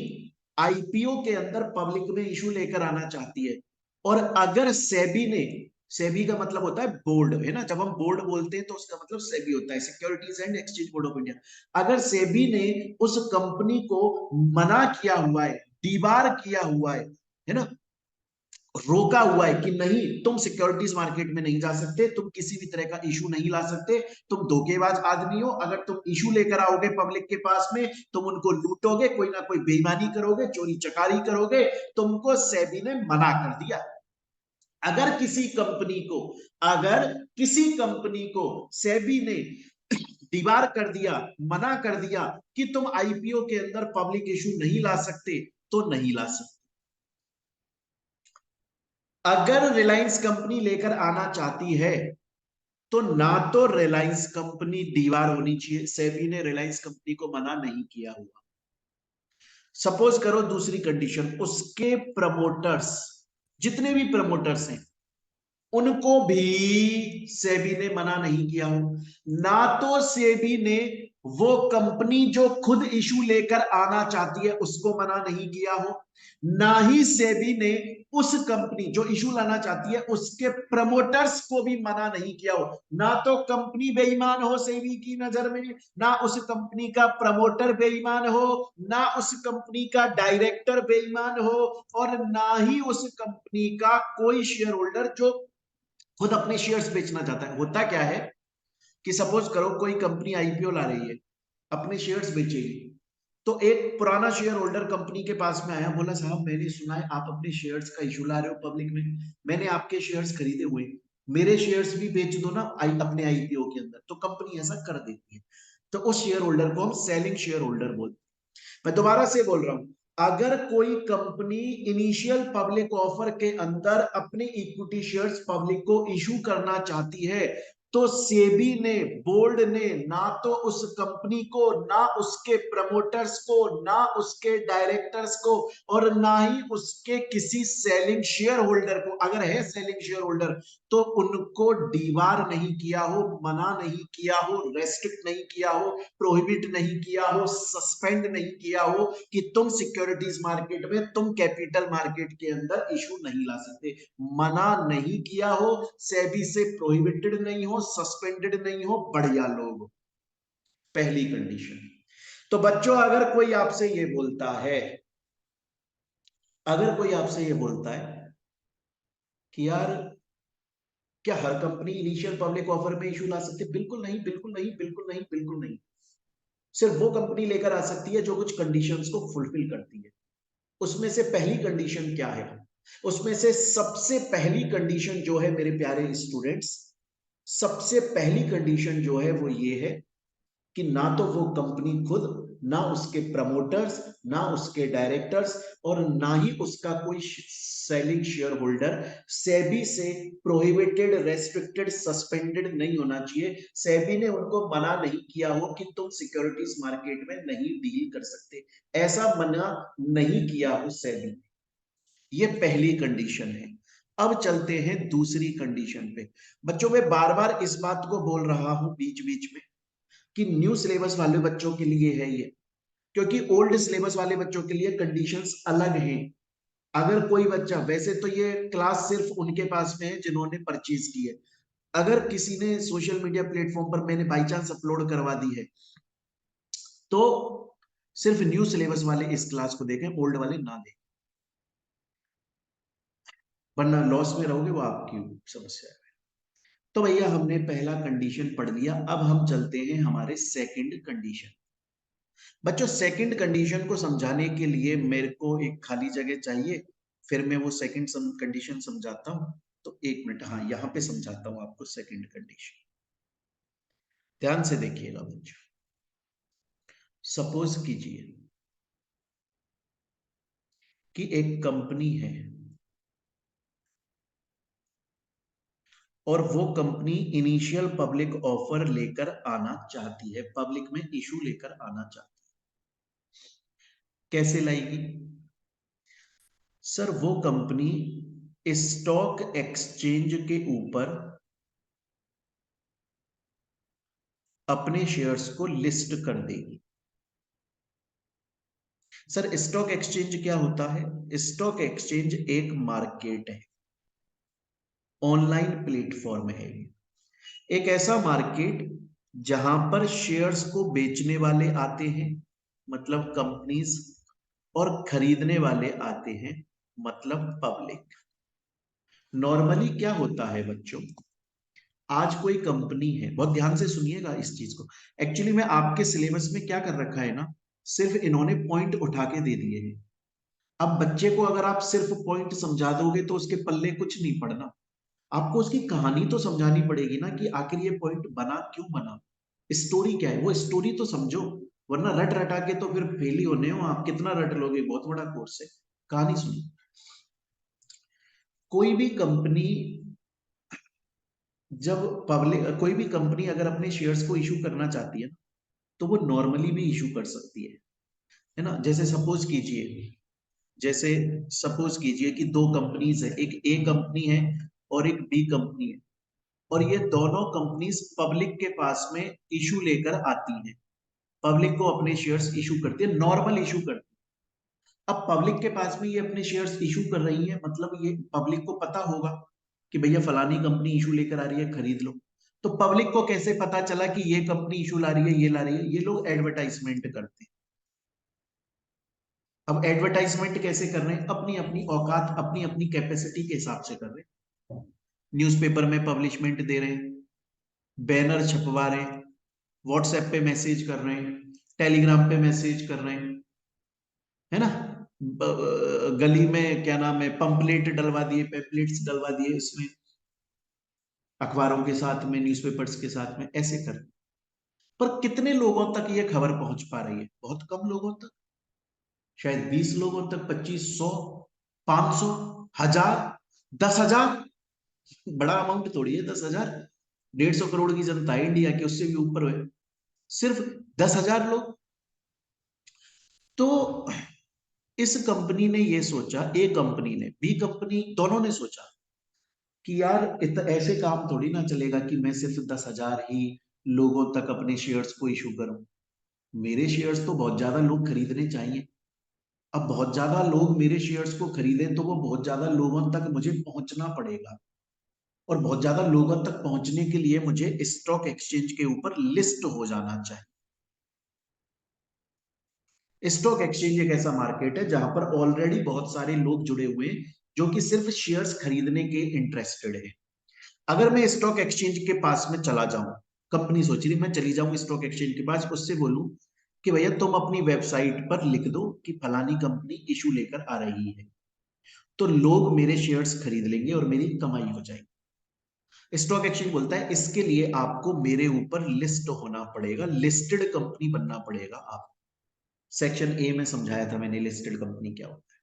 Speaker 1: आईपीओ के अंदर पब्लिक में इशू लेकर आना चाहती है, और अगर सेबी ने, सेबी का मतलब होता है बोर्ड, है ना, जब हम बोर्ड बोलते हैं तो उसका मतलब सेबी होता है, securities and exchange board of India. अगर सेबी ने उस कंपनी को मना किया हुआ है, दीवार किया हुआ है ना, रोका हुआ है कि नहीं तुम सिक्योरिटीज मार्केट में नहीं जा सकते, तुम किसी भी तरह का इशू नहीं ला सकते, तुम धोखेबाज आदमी हो, अगर तुम इशू लेकर आओगे पब्लिक के पास में, तुम उनको लूटोगे, कोई ना कोई बेईमानी करोगे, चोरी चकारी करोगे, तुमको सेबी ने मना कर दिया। अगर किसी कंपनी को, अगर किसी कंपनी को सेबी ने दीवार कर दिया, मना कर दिया कि तुम आईपीओ के अंदर पब्लिक इशू नहीं ला सकते, तो नहीं ला सकते। अगर रिलायंस कंपनी लेकर आना चाहती है, तो ना तो रिलायंस कंपनी दीवार होनी चाहिए, सेबी ने रिलायंस कंपनी को मना नहीं किया हुआ। सपोज करो दूसरी कंडीशन, उसके प्रमोटर्स, जितने भी प्रमोटर्स हैं, उनको भी सेबी ने मना नहीं किया हो। ना तो सेबी ने वो कंपनी जो खुद इशू लेकर आना चाहती है उसको मना नहीं किया हो, ना ही सेबी ने उस कंपनी जो इशू लाना चाहती है उसके प्रमोटर्स को भी मना नहीं किया हो। ना तो कंपनी बेईमान हो सेबी की नजर में, ना उस कंपनी का प्रमोटर बेईमान हो, ना उस कंपनी का डायरेक्टर बेईमान हो, और ना ही उस कंपनी का कोई शेयर होल्डर जो खुद अपने शेयर्स बेचना चाहता है। होता क्या है कि सपोज करो कोई कंपनी आईपीओ ला रही है, अपने शेयर्स बेचेगी, तो एक पुराना शेयर होल्डर कंपनी के पास में आया, बोला साहब मैंने सुना है आप अपने शेयर्स का इशू ला रहे हो पब्लिक में, मैंने आपके शेयर्स खरीदे हुए, मेरे शेयर्स भी बेच दो ना अपने आईपीओ के अंदर। तो कंपनी ऐसा कर देती है, तो उस शेयर होल्डर को हम सेलिंग शेयर होल्डर बोलते हैं। मैं दोबारा से बोल रहा हूं, अगर कोई कंपनी इनिशियल पब्लिक ऑफर के अंदर अपने इक्विटी शेयर्स पब्लिक को इशू करना चाहती है, तो सेबी ने, बोर्ड ने, ना तो उस कंपनी को, ना उसके प्रमोटर्स को, ना उसके डायरेक्टर्स को, और ना ही उसके किसी सेलिंग शेयर होल्डर को, अगर है सेलिंग शेयर होल्डर, तो उनको डीवार नहीं किया हो, मना नहीं किया हो, रेस्ट्रिक्ट नहीं किया हो, प्रोहिबिट नहीं किया हो, सस्पेंड नहीं किया हो कि तुम सिक्योरिटीज मार्केट में, तुम कैपिटल मार्केट के अंदर इशू नहीं ला सकते। मना नहीं किया हो, सेबी से प्रोहिबिटेड नहीं हो, सस्पेंडेड नहीं हो, बढ़िया लोग। पहली कंडीशन। तो बच्चों अगर कोई आपसे ये बोलता है, अगर कोई आपसे ये बोलता है कि यार क्या हर कंपनी इनिशियल पब्लिक ऑफर में इशू ला सकती है, बिल्कुल नहीं, बिल्कुल नहीं, बिल्कुल नहीं, बिल्कुल नहीं। सिर्फ वो कंपनी लेकर आ सकती है जो कुछ कंडीशंस को फुलफिल करती है। उसमें से पहली कंडीशन क्या है? उसमें से सबसे पहली कंडीशन जो है मेरे प्यारे स्टूडेंट्स, सबसे पहली कंडीशन जो है वो ये है कि ना तो वो कंपनी खुद, ना उसके प्रमोटर्स, ना उसके डायरेक्टर्स, और ना ही उसका कोई सेलिंग शेयर होल्डर सेबी से प्रोहिबिटेड, रेस्ट्रिक्टेड, सस्पेंडेड नहीं होना चाहिए। सेबी ने उनको मना नहीं किया हो कि तुम सिक्योरिटीज मार्केट में नहीं डील कर सकते, ऐसा मना नहीं किया हो सेबी। ये पहली कंडीशन है। अब चलते हैं दूसरी कंडीशन पे। बच्चों मैं बार बार इस बात को बोल रहा हूं बीच बीच में कि न्यू सिलेबस वाले बच्चों के लिए है ये, क्योंकि ओल्ड सिलेबस वाले बच्चों के लिए कंडीशंस अलग हैं। अगर कोई बच्चा, वैसे तो ये क्लास सिर्फ उनके पास में है जिन्होंने परचेज की है, अगर किसी ने सोशल मीडिया प्लेटफॉर्म पर मैंने बाई चांस अपलोड करवा दी है, तो सिर्फ न्यू सिलेबस वाले इस क्लास को देखें, ओल्ड वाले ना देखें, वरना लॉस में रहोगे, वो आपकी समस्या है। तो भैया हमने पहला कंडीशन पढ़ लिया, अब हम चलते हैं हमारे सेकंड कंडीशन। बच्चों सेकंड कंडीशन को समझाने के लिए मेरे को एक खाली जगह चाहिए, फिर मैं वो सेकंड कंडीशन समझाता हूं। तो एक मिनट, हाँ यहां पे समझाता हूं आपको सेकंड कंडीशन। ध्यान से देखिएगा बच्चों। सपोज कीजिए कि एक कंपनी है, और वो कंपनी इनिशियल पब्लिक ऑफर लेकर आना चाहती है, पब्लिक में इशू लेकर आना चाहती है। कैसे लाएगी सर? वो कंपनी स्टॉक एक्सचेंज के ऊपर अपने शेयर्स को लिस्ट कर देगी। सर स्टॉक एक्सचेंज क्या होता है? स्टॉक एक्सचेंज एक मार्केट है, ऑनलाइन प्लेटफॉर्म है, एक ऐसा मार्केट जहां पर शेयर्स को बेचने वाले आते हैं, मतलब कंपनीज, और खरीदने वाले आते हैं, मतलब पब्लिक। नॉर्मली क्या होता है बच्चों, आज कोई कंपनी है, बहुत ध्यान से सुनिएगा इस चीज को। एक्चुअली में आपके सिलेबस में क्या कर रखा है ना, सिर्फ इन्होंने पॉइंट उठा के दे दिए हैं। अब बच्चे को अगर आप सिर्फ पॉइंट समझा दोगे तो उसके पल्ले कुछ नहीं पड़ना, आपको उसकी कहानी तो समझानी पड़ेगी ना, कि आखिर ये पॉइंट बना क्यों बना, स्टोरी क्या है, वो स्टोरी तो समझो। वरना रट रटा के तो फिर फेल ही होने हो आप, कितना रट लोगे, बहुत बड़ा कोर्स है। कहानी सुनो। कोई भी कंपनी जब पब्लिक, कोई भी कंपनी अगर अपने शेयर्स को इशू करना चाहती है तो वो नॉर्मली भी इशू कर सकती है ना। जैसे सपोज कीजिए कि दो कंपनीज है, एक ए कंपनी है और एक बी कंपनी है, और ये दोनों कंपनीज पब्लिक के पास में इशू लेकर आती हैं, पब्लिक को अपने शेयर्स इशू करती है, नॉर्मल इशू करती है। अब पब्लिक के पास में ये अपने शेयर्स इशू कर रही है, मतलब ये पब्लिक को पता होगा कि भैया फलानी कंपनी इशू लेकर आ रही है, खरीद लो। तो पब्लिक को कैसे पता चला कि ये कंपनी इशू ला रही है, ये ला रही है? ये लोग एडवर्टाइजमेंट करते हैं। अब एडवर्टाइजमेंट कैसे कर रहे हैं? अपनी अपनी औकात, अपनी अपनी कैपेसिटी के हिसाब से कर रहे हैं। न्यूज़पेपर में पब्लिशमेंट दे रहे हैं, बैनर छपवा रहे हैं, व्हाट्सएप पे मैसेज कर रहे हैं, टेलीग्राम पे मैसेज कर रहे हैं, है ना। गली में क्या नाम है, पंपलेट डलवा दिए, पैम्पलेट्स डलवा दिए, इसमें अखबारों के साथ में, न्यूज़पेपर्स के साथ में, ऐसे कर। पर कितने लोगों तक ये खबर पहुंच पा रही है? बहुत कम लोगों तक, शायद 20 लोगों तक, 25, 100, 500, 1000, 10,000। बड़ा अमाउंट थोड़ी है 10,000। 150 करोड़ की जनता है इंडिया की, उससे भी ऊपर है, सिर्फ 10,000 लोग। तो इस कंपनी ने ये सोचा, ए कंपनी ने, बी कंपनी, दोनों ने सोचा कि यार ऐसे काम थोड़ी ना चलेगा कि मैं सिर्फ 10,000 ही लोगों तक अपने शेयर्स को इशू करूं। मेरे शेयर्स तो बहुत ज्यादा लोग खरीदने चाहिए। अब बहुत ज्यादा लोग मेरे शेयर्स को खरीदें तो वो बहुत ज्यादा लोगों तक मुझे पहुंचना पड़ेगा, और बहुत ज्यादा लोगों तक पहुंचने के लिए मुझे स्टॉक एक्सचेंज के ऊपर लिस्ट हो जाना चाहिए। स्टॉक एक्सचेंज एक ऐसा मार्केट है जहां पर ऑलरेडी बहुत सारे लोग जुड़े हुए हैं, जो कि सिर्फ शेयर्स खरीदने के इंटरेस्टेड है। अगर मैं स्टॉक एक्सचेंज के पास में चला जाऊं, कंपनी सोच रही मैं चली जाऊं स्टॉक एक्सचेंज के पास, उससे बोलूं कि भैया तुम अपनी वेबसाइट पर लिख दो कि फलानी कंपनी इशू लेकर आ रही है, तो लोग मेरे शेयर्स खरीद लेंगे और मेरी कमाई हो जाएगी। स्टॉक एक्सचेंज बोलता है इसके लिए आपको मेरे ऊपर लिस्ट होना पड़ेगा, लिस्टेड कंपनी बनना पड़ेगा। आप सेक्शन ए में समझाया था मैंने लिस्टेड कंपनी क्या होता है।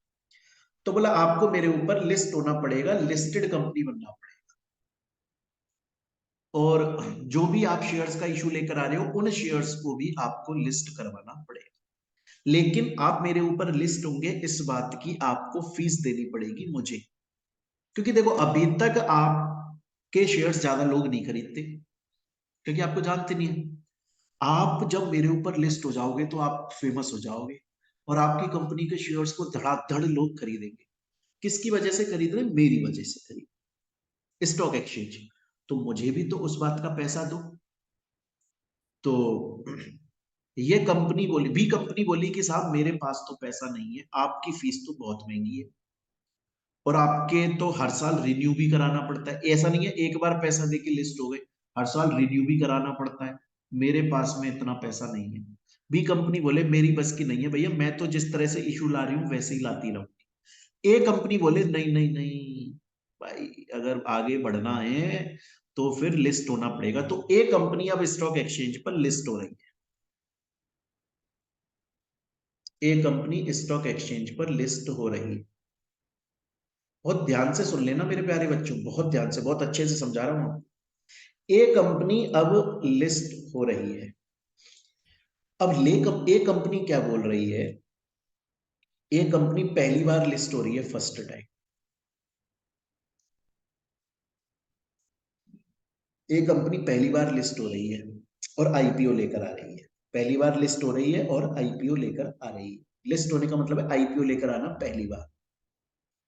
Speaker 1: तो बोला आपको मेरे ऊपर लिस्ट होना पड़ेगा, लिस्टेड कंपनी बनना पड़ेगा, और जो भी आप शेयर्स का इशू लेकर आ रहे हो उन शेयर्स को भी आपको लिस्ट करवाना पड़ेगा। लेकिन आप मेरे ऊपर लिस्ट होंगे, इस बात की आपको फीस देनी पड़ेगी मुझे, क्योंकि देखो अभी तक आपके शेयर्स ज्यादा लोग नहीं खरीदते, क्योंकि आपको जानते नहीं है। आप जब मेरे ऊपर लिस्ट हो जाओगे तो आप फेमस हो जाओगे, और आपकी कंपनी के शेयर्स को धड़ाधड़ लोग खरीदेंगे। किसकी वजह से खरीद रहे? मेरी वजह से खरीद, स्टॉक एक्सचेंज। तो मुझे भी तो उस बात का पैसा दो। तो ये कंपनी बोली, बी कंपनी बोली कि साहब मेरे पास तो पैसा नहीं है, आपकी फीस तो बहुत महंगी है, और आपके तो हर साल रिन्यू भी कराना पड़ता है, ऐसा नहीं है एक बार पैसा देके लिस्ट हो गए, हर साल रिन्यू भी कराना पड़ता है, मेरे पास में इतना पैसा नहीं है। बी कंपनी बोले मेरी बस की नहीं है भैया, मैं तो जिस तरह से इशू ला रही हूँ वैसे ही लाती रहूंगी। ए कंपनी बोले नहीं नहीं नहीं भाई, अगर आगे बढ़ना है तो फिर लिस्ट होना पड़ेगा। तो ए कंपनी अब स्टॉक एक्सचेंज पर लिस्ट हो रही है, ए कंपनी स्टॉक एक्सचेंज पर लिस्ट हो रही है। बहुत ध्यान से सुन लेना मेरे प्यारे बच्चों, बहुत ध्यान से, बहुत अच्छे से समझा रहा हूं। ए कंपनी अब लिस्ट हो रही है। अब ए कंपनी क्या बोल रही है? ए कंपनी पहली बार लिस्ट हो रही है, फर्स्ट टाइम। ए कंपनी पहली बार लिस्ट हो रही है और आईपीओ लेकर आ रही है। पहली बार लिस्ट हो रही है और आईपीओ लेकर आ रही है। लिस्ट होने का मतलब है आईपीओ लेकर आना पहली बार।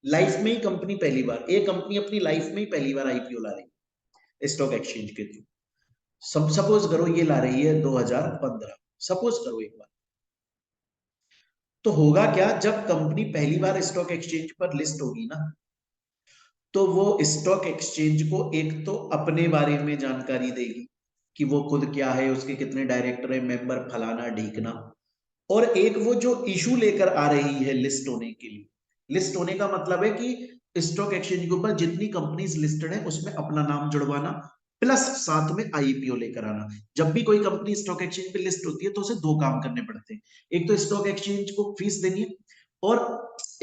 Speaker 1: लाइफ में ही कंपनी पहली बार, ए कंपनी अपनी लाइफ में ही पहली बार आईपीओ ला रही है स्टॉक एक्सचेंज के थ्रू। सपोज करो ये ला रही है 2015, सपोज करो एक बार। तो होगा क्या, जब कंपनी पहली बार स्टॉक एक्सचेंज पर लिस्ट होगी ना, तो वो स्टॉक एक्सचेंज को एक तो अपने बारे में जानकारी देगी कि वो खुद क्या है, उसके कितने डायरेक्टर है, मेंबर, फलाना ढीकना। और एक वो जो इशू लेकर आ रही है लिस्ट होने के लिए। लिस्ट होने का मतलब है कि स्टॉक एक्सचेंज के ऊपर जितनी कंपनीज लिस्टेड है उसमें अपना नाम जुड़वाना, प्लस साथ में आईपीओ लेकर आना। जब भी कोई कंपनी स्टॉक एक्सचेंज पे लिस्ट होती है तो उसे दो काम करने पड़ते हैं। एक तो स्टॉक एक्सचेंज को फीस देनी है, और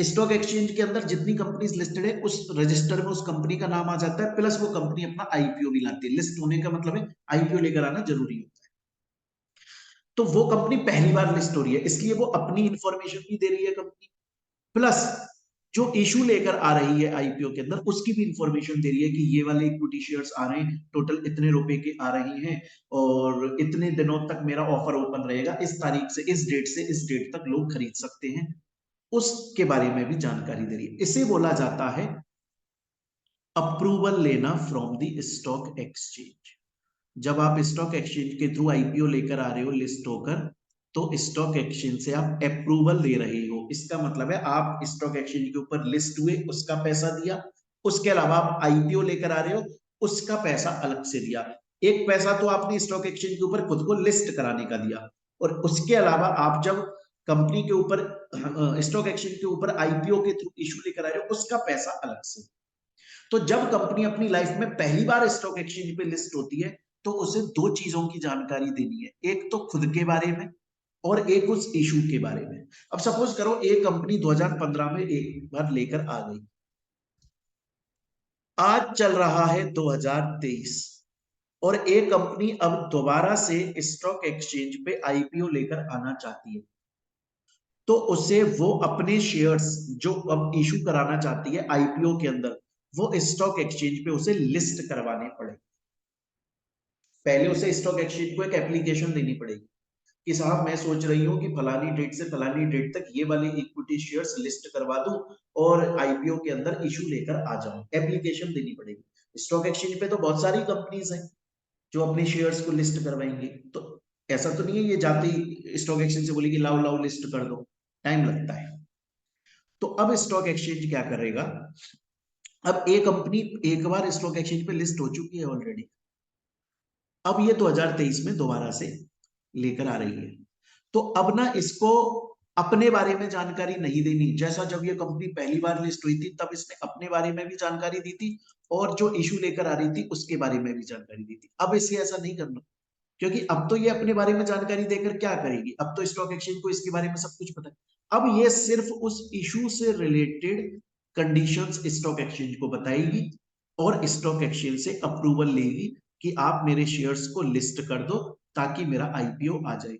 Speaker 1: स्टॉक एक्सचेंज के अंदर जितनी कंपनीज लिस्टेड है उस रजिस्टर में उस कंपनी का नाम आ जाता है, प्लस वो कंपनी अपना आईपीओ भी लाती है। लिस्ट होने का मतलब है आईपीओ लेकर आना जरूरी होता है। तो वो कंपनी पहली बार लिस्ट हो रही है, इसलिए वो अपनी इंफॉर्मेशन भी दे रही है कंपनी, प्लस जो इशू लेकर आ रही है आईपीओ के अंदर उसकी भी इंफॉर्मेशन दे रही है कि ये वाले इक्विटी शेयर्स आ रहे हैं, टोटल इतने रुपए के आ रहे हैं, और इतने दिनों तक मेरा ऑफर ओपन रहेगा, इस तारीख से इस डेट से इस डेट तक लोग खरीद सकते हैं, उसके बारे में भी जानकारी दे रही है। इसे बोला जाता है अप्रूवल लेना फ्रॉम द स्टॉक एक्सचेंज। जब आप स्टॉक एक्सचेंज के थ्रू आईपीओ लेकर आ रहे हो लिस्ट होकर, तो स्टॉक एक्सचेंज से आप अप्रूवल ले रहे हो। इसका मतलब है आप स्टॉक एक्सचेंज के ऊपर लिस्ट हुए, उसका पैसा दिया, उसके अलावा आप आईपीओ लेकर आ रहे हो, उसका पैसा अलग से दिया। एक पैसा तो आपने स्टॉक एक्सचेंज के ऊपर खुद को लिस्ट कराने का दिया, और उसके अलावा आप जब कंपनी के ऊपर स्टॉक एक्सचेंज के ऊपर आईपीओ के थ्रू इशू लेकर आ रहे हो उसका पैसा अलग से। तो जब कंपनी अपनी लाइफ में पहली बार स्टॉक एक्सचेंज पे लिस्ट होती है, तो उसे दो चीजों की जानकारी देनी है, एक तो खुद के बारे में और एक उस इशू के बारे में। अब सपोज करो एक कंपनी 2015 में एक बार लेकर आ गई, आज चल रहा है 2023, और एक कंपनी अब दोबारा से स्टॉक एक्सचेंज पे आईपीओ लेकर आना चाहती है, तो उसे वो अपने शेयर्स जो अब इशू कराना चाहती है आईपीओ के अंदर, वो स्टॉक एक्सचेंज पे उसे लिस्ट करवाने पड़े। पहले उसे स्टॉक एक्सचेंज को एक एप्लीकेशन देनी पड़ेगी कि साहब मैं सोच रही हूँ कि फलानी डेट से फलानी डेट तक ये वाले इक्विटी शेयर्स लिस्ट करवा दूं और आईपीओ के अंदर इशू लेकर आ जाऊं। एप्लीकेशन देनी पड़ेगी। स्टॉक एक्सचेंज पे तो बहुत सारी कंपनीज हैं जो अपने शेयर्स को लिस्ट करवाएंगे, तो ऐसा तो नहीं है ये जाते ही स्टॉक एक्सचेंज से बोलेगी लाओ लाओ लिस्ट कर दो, टाइम लगता है। तो अब स्टॉक एक्सचेंज क्या करेगा, अब एक कंपनी एक बार स्टॉक एक्सचेंज पे लिस्ट हो चुकी है ऑलरेडी, अब ये 2023 में दोबारा से लेकर आ रही है, तो अब ना इसको अपने बारे में जानकारी नहीं देनी। जैसा जब ये कंपनी पहली बार लिस्ट हुई थी तब इसने अपने बारे में भी जानकारी दी थी, और जो इशू लेकर आ रही थी उसके बारे में भी जानकारी दी थी। अब इसे ऐसा नहीं करना, क्योंकि अब तो ये अपने बारे में जानकारी देकर क्या करेगी, अब तो स्टॉक एक्सचेंज को इसके बारे में सब कुछ पता है। अब ये सिर्फ उस इशू से रिलेटेड कंडीशंस स्टॉक एक्सचेंज को बताएगी और स्टॉक एक्सचेंज से अप्रूवल लेगी कि आप मेरे शेयर्स को लिस्ट कर दो ताकि मेरा आईपीओ आ जाए।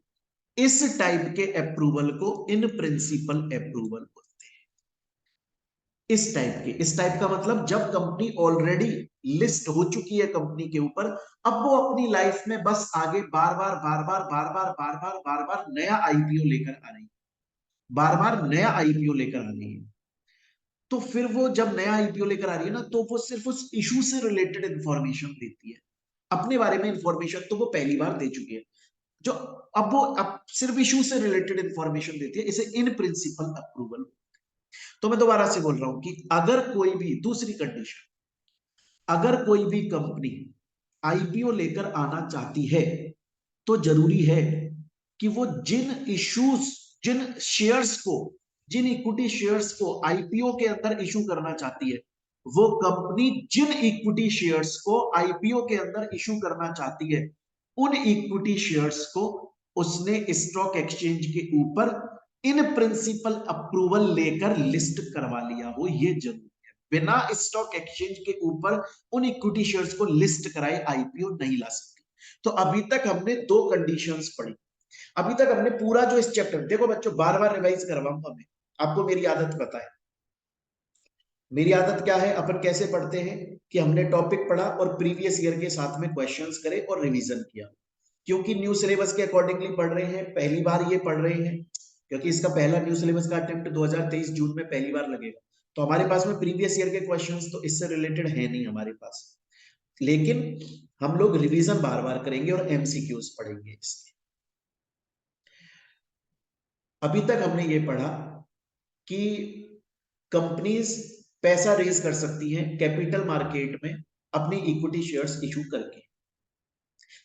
Speaker 1: इस टाइप के अप्रूवल को इन प्रिंसिपल अप्रूवल बोलते हैं। इस टाइप का मतलब जब कंपनी ऑलरेडी लिस्ट हो चुकी है कंपनी के ऊपर, अब वो अपनी लाइफ में बस आगे बार बार बार बार बार बार बार बार बार बार नया आईपीओ लेकर आ रही है, बार बार नया आईपीओ लेकर आ रही है। तो फिर वो जब नया आईपीओ लेकर आ रही है ना, तो वो सिर्फ उस इशू से रिलेटेड इंफॉर्मेशन देती है। अपने बारे में इंफॉर्मेशन तो वो पहली बार दे चुकी है, जो अब वो अब सिर्फ इशू से रिलेटेड इंफॉर्मेशन देती है। इसे इन प्रिंसिपल अप्रूवल। तो मैं दोबारा से बोल रहा हूं कि अगर कोई भी दूसरी कंडीशन, अगर कोई भी कंपनी आईपीओ लेकर आना चाहती है, तो जरूरी है कि वो जिन शेयर्स को, जिन इक्विटी शेयर्स को आईपीओ के अंदर इशू करना चाहती है, वो कंपनी जिन इक्विटी शेयर्स को आईपीओ के अंदर इशू करना चाहती है, उन इक्विटी शेयर्स को उसने स्टॉक एक्सचेंज के ऊपर इन प्रिंसिपल अप्रूवल लेकर लिस्ट करवा लिया हो, ये जरूरी है। बिना स्टॉक एक्सचेंज के ऊपर उन इक्विटी शेयर्स को लिस्ट कराए आईपीओ नहीं ला सकती। तो अभी तक हमने दो कंडीशंस पढ़ी। अभी तक हमने पूरा जो इस चैप्टर, देखो बच्चों बार बार रिवाइज करवाऊंगा मैं, आपको मेरी आदत पता है। मेरी आदत क्या है, अपन कैसे पढ़ते हैं कि हमने टॉपिक पढ़ा और प्रीवियस ईयर के साथ में क्वेश्चंस करे और रिवीजन किया। क्योंकि न्यू सिलेबस के अकॉर्डिंगली पढ़ रहे हैं, पहली बार ये पढ़ रहे हैं, क्योंकि इसका पहला न्यू सिलेबस का अटेम्प्ट 2023 जून में पहली बार लगेगा, तो हमारे पास में प्रीवियस ईयर के क्वेश्चंस तो इससे रिलेटेड है नहीं हमारे पास, लेकिन हम लोग रिवीजन बार बार करेंगे और एमसीक्यूज पढ़ेंगे इसके। अभी तक हमने ये पढ़ा कि कंपनीज पैसा रेज कर सकती हैं कैपिटल मार्केट में अपनी इक्विटी शेयर्स इशू करके।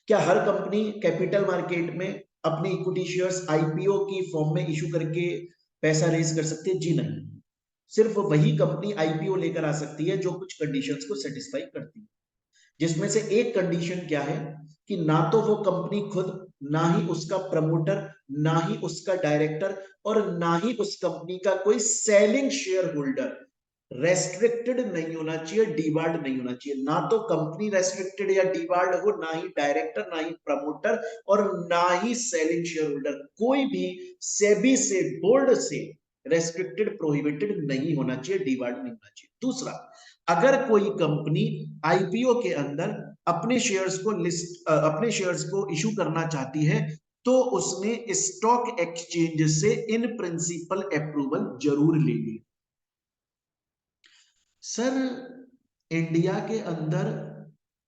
Speaker 1: क्या हर कंपनी कैपिटल मार्केट में अपनी इक्विटी शेयर्स आईपीओ की फॉर्म में इशू करके पैसा रेज कर सकती है? जी नहीं, सिर्फ वही कंपनी आईपीओ लेकर आ सकती है जो कुछ कंडीशंस को सेटिस्फाई करती है, जिसमें से एक कंडीशन क्या है कि ना तो वो कंपनी खुद, ना ही उसका प्रमोटर, ना ही उसका डायरेक्टर और ना ही उस कंपनी का कोई सेलिंग शेयर होल्डर रेस्ट्रिक्टेड नहीं होना चाहिए, डीबार्ड नहीं होना चाहिए। ना तो कंपनी रेस्ट्रिक्टेड या डीबार्ड हो, ना ही डायरेक्टर, ना ही प्रमोटर और ना ही सेलिंग शेयर होल्डर, कोई भी सेबी से बोर्ड से रेस्ट्रिक्टेड प्रोहिबिटेड नहीं होना चाहिए, डीबार्ड नहीं होना चाहिए। दूसरा, अगर कोई कंपनी आईपीओ के अंदर अपने शेयर्स को अपने शेयर्स को इशू करना चाहती है तो उसने स्टॉक एक्सचेंज से इन प्रिंसिपल अप्रूवल जरूर लेनी। सर इंडिया के अंदर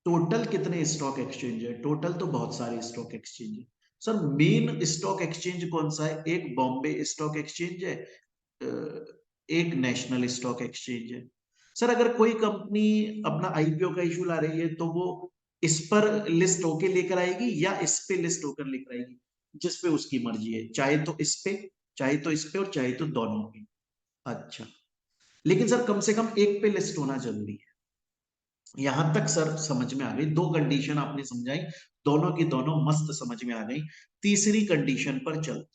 Speaker 1: टोटल कितने स्टॉक एक्सचेंज है? टोटल तो बहुत सारे स्टॉक एक्सचेंज है। सर मेन स्टॉक एक्सचेंज कौन सा है? एक बॉम्बे स्टॉक एक्सचेंज है, एक नेशनल स्टॉक एक्सचेंज है। सर अगर कोई कंपनी अपना आईपीओ का इशू ला रही है तो वो इस पर लिस्ट होके लेकर आएगी या इस पे लिस्ट होकर लेकर आएगी? जिस पे उसकी मर्जी है, चाहे तो इस पे, चाहे तो इस पे और चाहे तो दोनों पे। अच्छा, लेकिन सर कम से कम एक पे लिस्ट होना जरूरी है। यहां तक सर समझ में आ गई, दो कंडीशन आपने समझाई, दोनों की दोनों मस्त समझ में आ गई। तीसरी कंडीशन पर चल।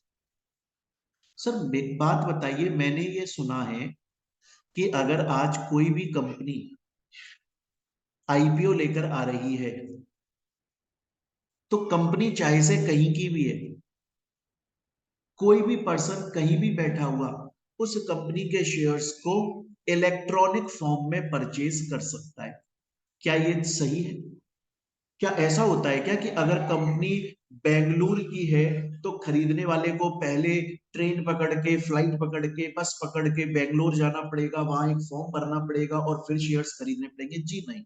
Speaker 1: सर एक बात बताइए, मैंने ये सुना है कि अगर आज कोई भी कंपनी आईपीओ लेकर आ रही है तो कंपनी चाहे से कहीं की भी है, कोई भी पर्सन कहीं भी बैठा हुआ उस कंपनी के शेयर्स को इलेक्ट्रॉनिक फॉर्म में परचेज कर सकता है। क्या ये सही है? क्या ऐसा होता है क्या कि अगर कंपनी बेंगलुरु की है तो खरीदने वाले को पहले ट्रेन पकड़ के, फ्लाइट पकड़ के, बस पकड़ के बेंगलुरु जाना पड़ेगा, वहां एक फॉर्म भरना पड़ेगा और फिर शेयर्स खरीदने पड़ेंगे? जी नहीं।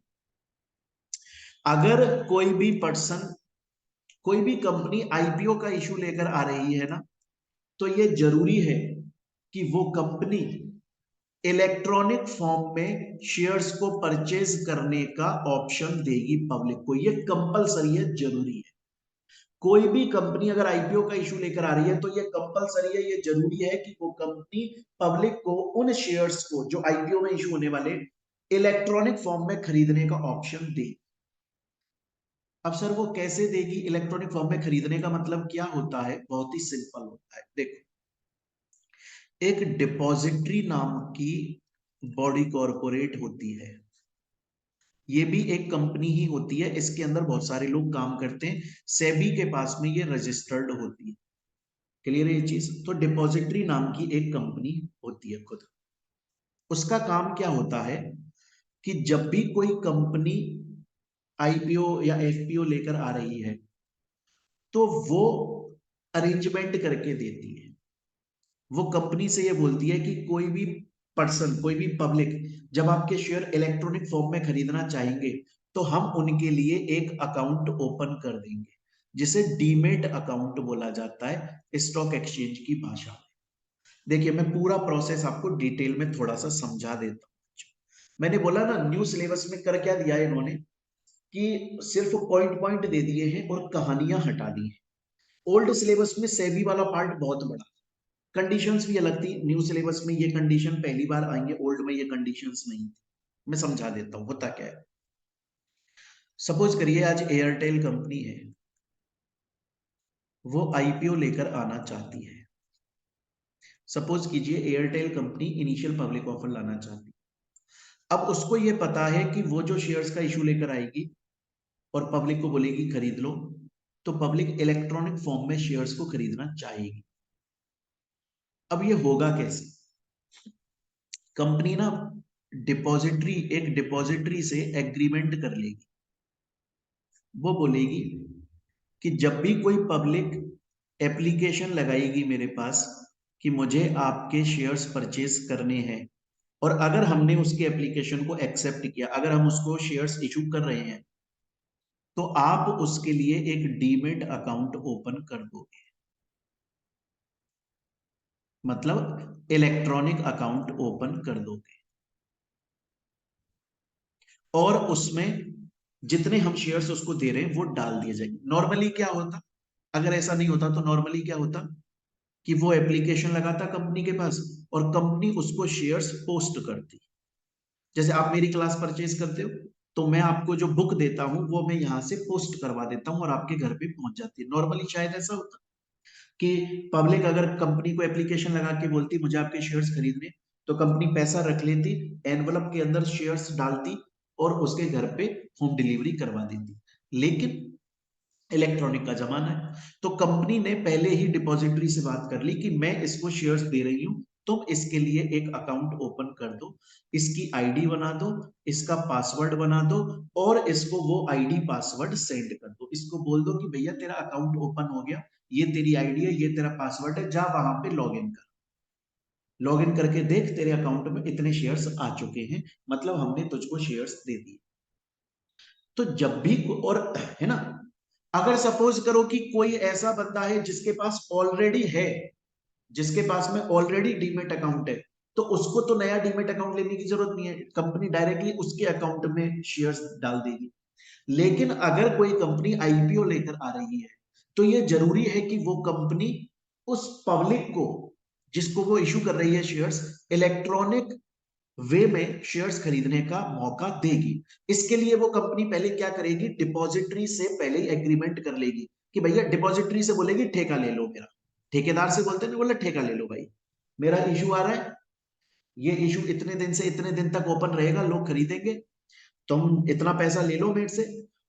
Speaker 1: अगर कोई भी पर्सन, कोई भी कंपनी आईपीओ का इशू लेकर आ रही है ना, तो ये जरूरी है कि वो कंपनी इलेक्ट्रॉनिक फॉर्म में शेयर्स को परचेज करने का ऑप्शन देगी पब्लिक को। ये कंपलसरी है, जरूरी है। कोई भी कंपनी अगर आईपीओ का इशू लेकर आ रही है तो ये कंपलसरी है, ये जरूरी है कि वो कंपनी पब्लिक को उन शेयर्स को जो आईपीओ में इशू होने वाले इलेक्ट्रॉनिक फॉर्म में खरीदने का ऑप्शन दे। अब सर वो कैसे देगी? इलेक्ट्रॉनिक फॉर्म में खरीदने का मतलब क्या होता है? बहुत ही सिंपल होता है। देखो, एक डिपॉजिटरी नाम की बॉडी कॉरपोरेट होती है, ये भी एक कंपनी ही होती है, इसके अंदर बहुत सारे लोग काम करते हैं, सेबी के पास में ये रजिस्टर्ड होती है। क्लियर है ये चीज? तो डिपॉजिटरी नाम की एक कंपनी होती है खुद। उसका काम क्या होता है कि जब भी कोई कंपनी आईपीओ या एफपीओ लेकर आ रही है तो वो अरेंजमेंट करके देती है। वो कंपनी से ये बोलती है कि कोई भी पर्सन, कोई भी पब्लिक जब आपके शेयर इलेक्ट्रॉनिक फॉर्म में खरीदना चाहेंगे तो हम उनके लिए एक अकाउंट ओपन कर देंगे, जिसे डीमेट अकाउंट बोला जाता है स्टॉक एक्सचेंज की भाषा में। देखिए मैं पूरा प्रोसेस आपको डिटेल में थोड़ा सा समझा देता हूँ। मैंने बोला ना, न्यू सिलेबस में कर क्या दिया है इन्होंने कि सिर्फ पॉइंट पॉइंट दे दिए हैं और कहानियां हटा दी हैं। ओल्ड सिलेबस में सेबी वाला पार्ट बहुत बड़ा, कंडीशंस भी अलग थी। न्यू सिलेबस में ये कंडीशन पहली बार आई है, ओल्ड में ये कंडीशंस नहीं थी। मैं समझा देता हूं होता क्या है। सपोज करिए आज एयरटेल कंपनी है, वो आईपीओ लेकर आना चाहती है। सपोज कीजिए Airtel company initial public offer लाना चाहती है, अब उसको ये पता है कि वो जो शेयर्स का इशू लेकर आएगी और पब्लिक को बोलेगी खरीद लो, तो पब्लिक इलेक्ट्रॉनिक फॉर्म में शेयर्स को खरीदना चाहेगी। अब ये होगा कैसे? कंपनी ना एक डिपॉजिटरी से एग्रीमेंट कर लेगी। वो बोलेगी कि जब भी कोई पब्लिक एप्लीकेशन लगाएगी मेरे पास कि मुझे आपके शेयर्स परचेज करने हैं, और अगर हमने उसकी एप्लीकेशन को एक्सेप्ट किया, अगर हम उसको शेयर्स इशू कर रहे हैं, तो आप उसके लिए एक डीमेट अकाउंट ओपन कर दोगे, मतलब इलेक्ट्रॉनिक अकाउंट ओपन कर दोगे, और उसमें जितने हम शेयर्स उसको दे रहे हैं वो डाल दिए जाएंगे। नॉर्मली क्या होता, अगर ऐसा नहीं होता तो नॉर्मली क्या होता कि वो एप्लीकेशन लगाता कंपनी के पास और कंपनी उसको शेयर्स पोस्ट करती। जैसे आप मेरी क्लास परचेज करते हो तो मैं आपको जो बुक देता हूं वो मैं यहां से पोस्ट करवा देता हूं और आपके घर पे पहुंच जाती है। नॉर्मली शायद ऐसा होता कि पब्लिक अगर कंपनी को एप्लीकेशन लगा के बोलती मुझे आपके शेयर्स खरीदने, तो कंपनी पैसा रख लेती, एनवलप के अंदर शेयर्स डालती और उसके घर पे होम डिलीवरी करवा देती। लेकिन इलेक्ट्रॉनिक का जमाना है, तो कंपनी ने पहले ही डिपॉजिटरी से बात कर ली कि मैं इसको शेयर्स दे रही हूं, तुम इसके लिए एक अकाउंट ओपन कर दो, इसकी आईडी बना दो, इसका पासवर्ड बना दो, और इसको वो आईडी पासवर्ड सेंड कर दो। इसको बोल दो कि भैया तेरा अकाउंट ओपन हो गया, ये तेरी आईडी है, ये तेरा पासवर्ड है, जा वहां पे लॉग इन कर, लॉग इन करके देख तेरे अकाउंट में इतने शेयर्स आ चुके हैं, मतलब हमने तुझको शेयर्स दे दिए। तो जब भी और है ना, अगर सपोज करो कि कोई ऐसा बंदा है जिसके पास ऑलरेडी है, जिसके पास में ऑलरेडी डीमेट अकाउंट है, तो उसको तो नया डीमेट अकाउंट लेने की जरूरत नहीं है, कंपनी डायरेक्टली उसके अकाउंट में शेयर्स डाल देगी। लेकिन अगर कोई कंपनी आईपीओ लेकर आ रही है, तो ये जरूरी है कि वो कंपनी उस पब्लिक को जिसको वो इशू कर रही है शेयर्स, इलेक्ट्रॉनिक वे में शेयर्स खरीदने का मौका देगी। इसके लिए वो कंपनी पहले क्या करेगी, डिपॉजिटरी से पहले ही एग्रीमेंट कर लेगी कि भैया, डिपॉजिटरी से बोलेगी ठेका ले लो मेरा, ठेकेदार से बोलते हैं बोले ठेका ले लो भाई, मेरा इशू आ रहा है, ये इशू इतने दिन से इतने दिन तक ओपन रहेगा, लोग खरीदेंगे, तुम इतना पैसा ले लो मेरे से,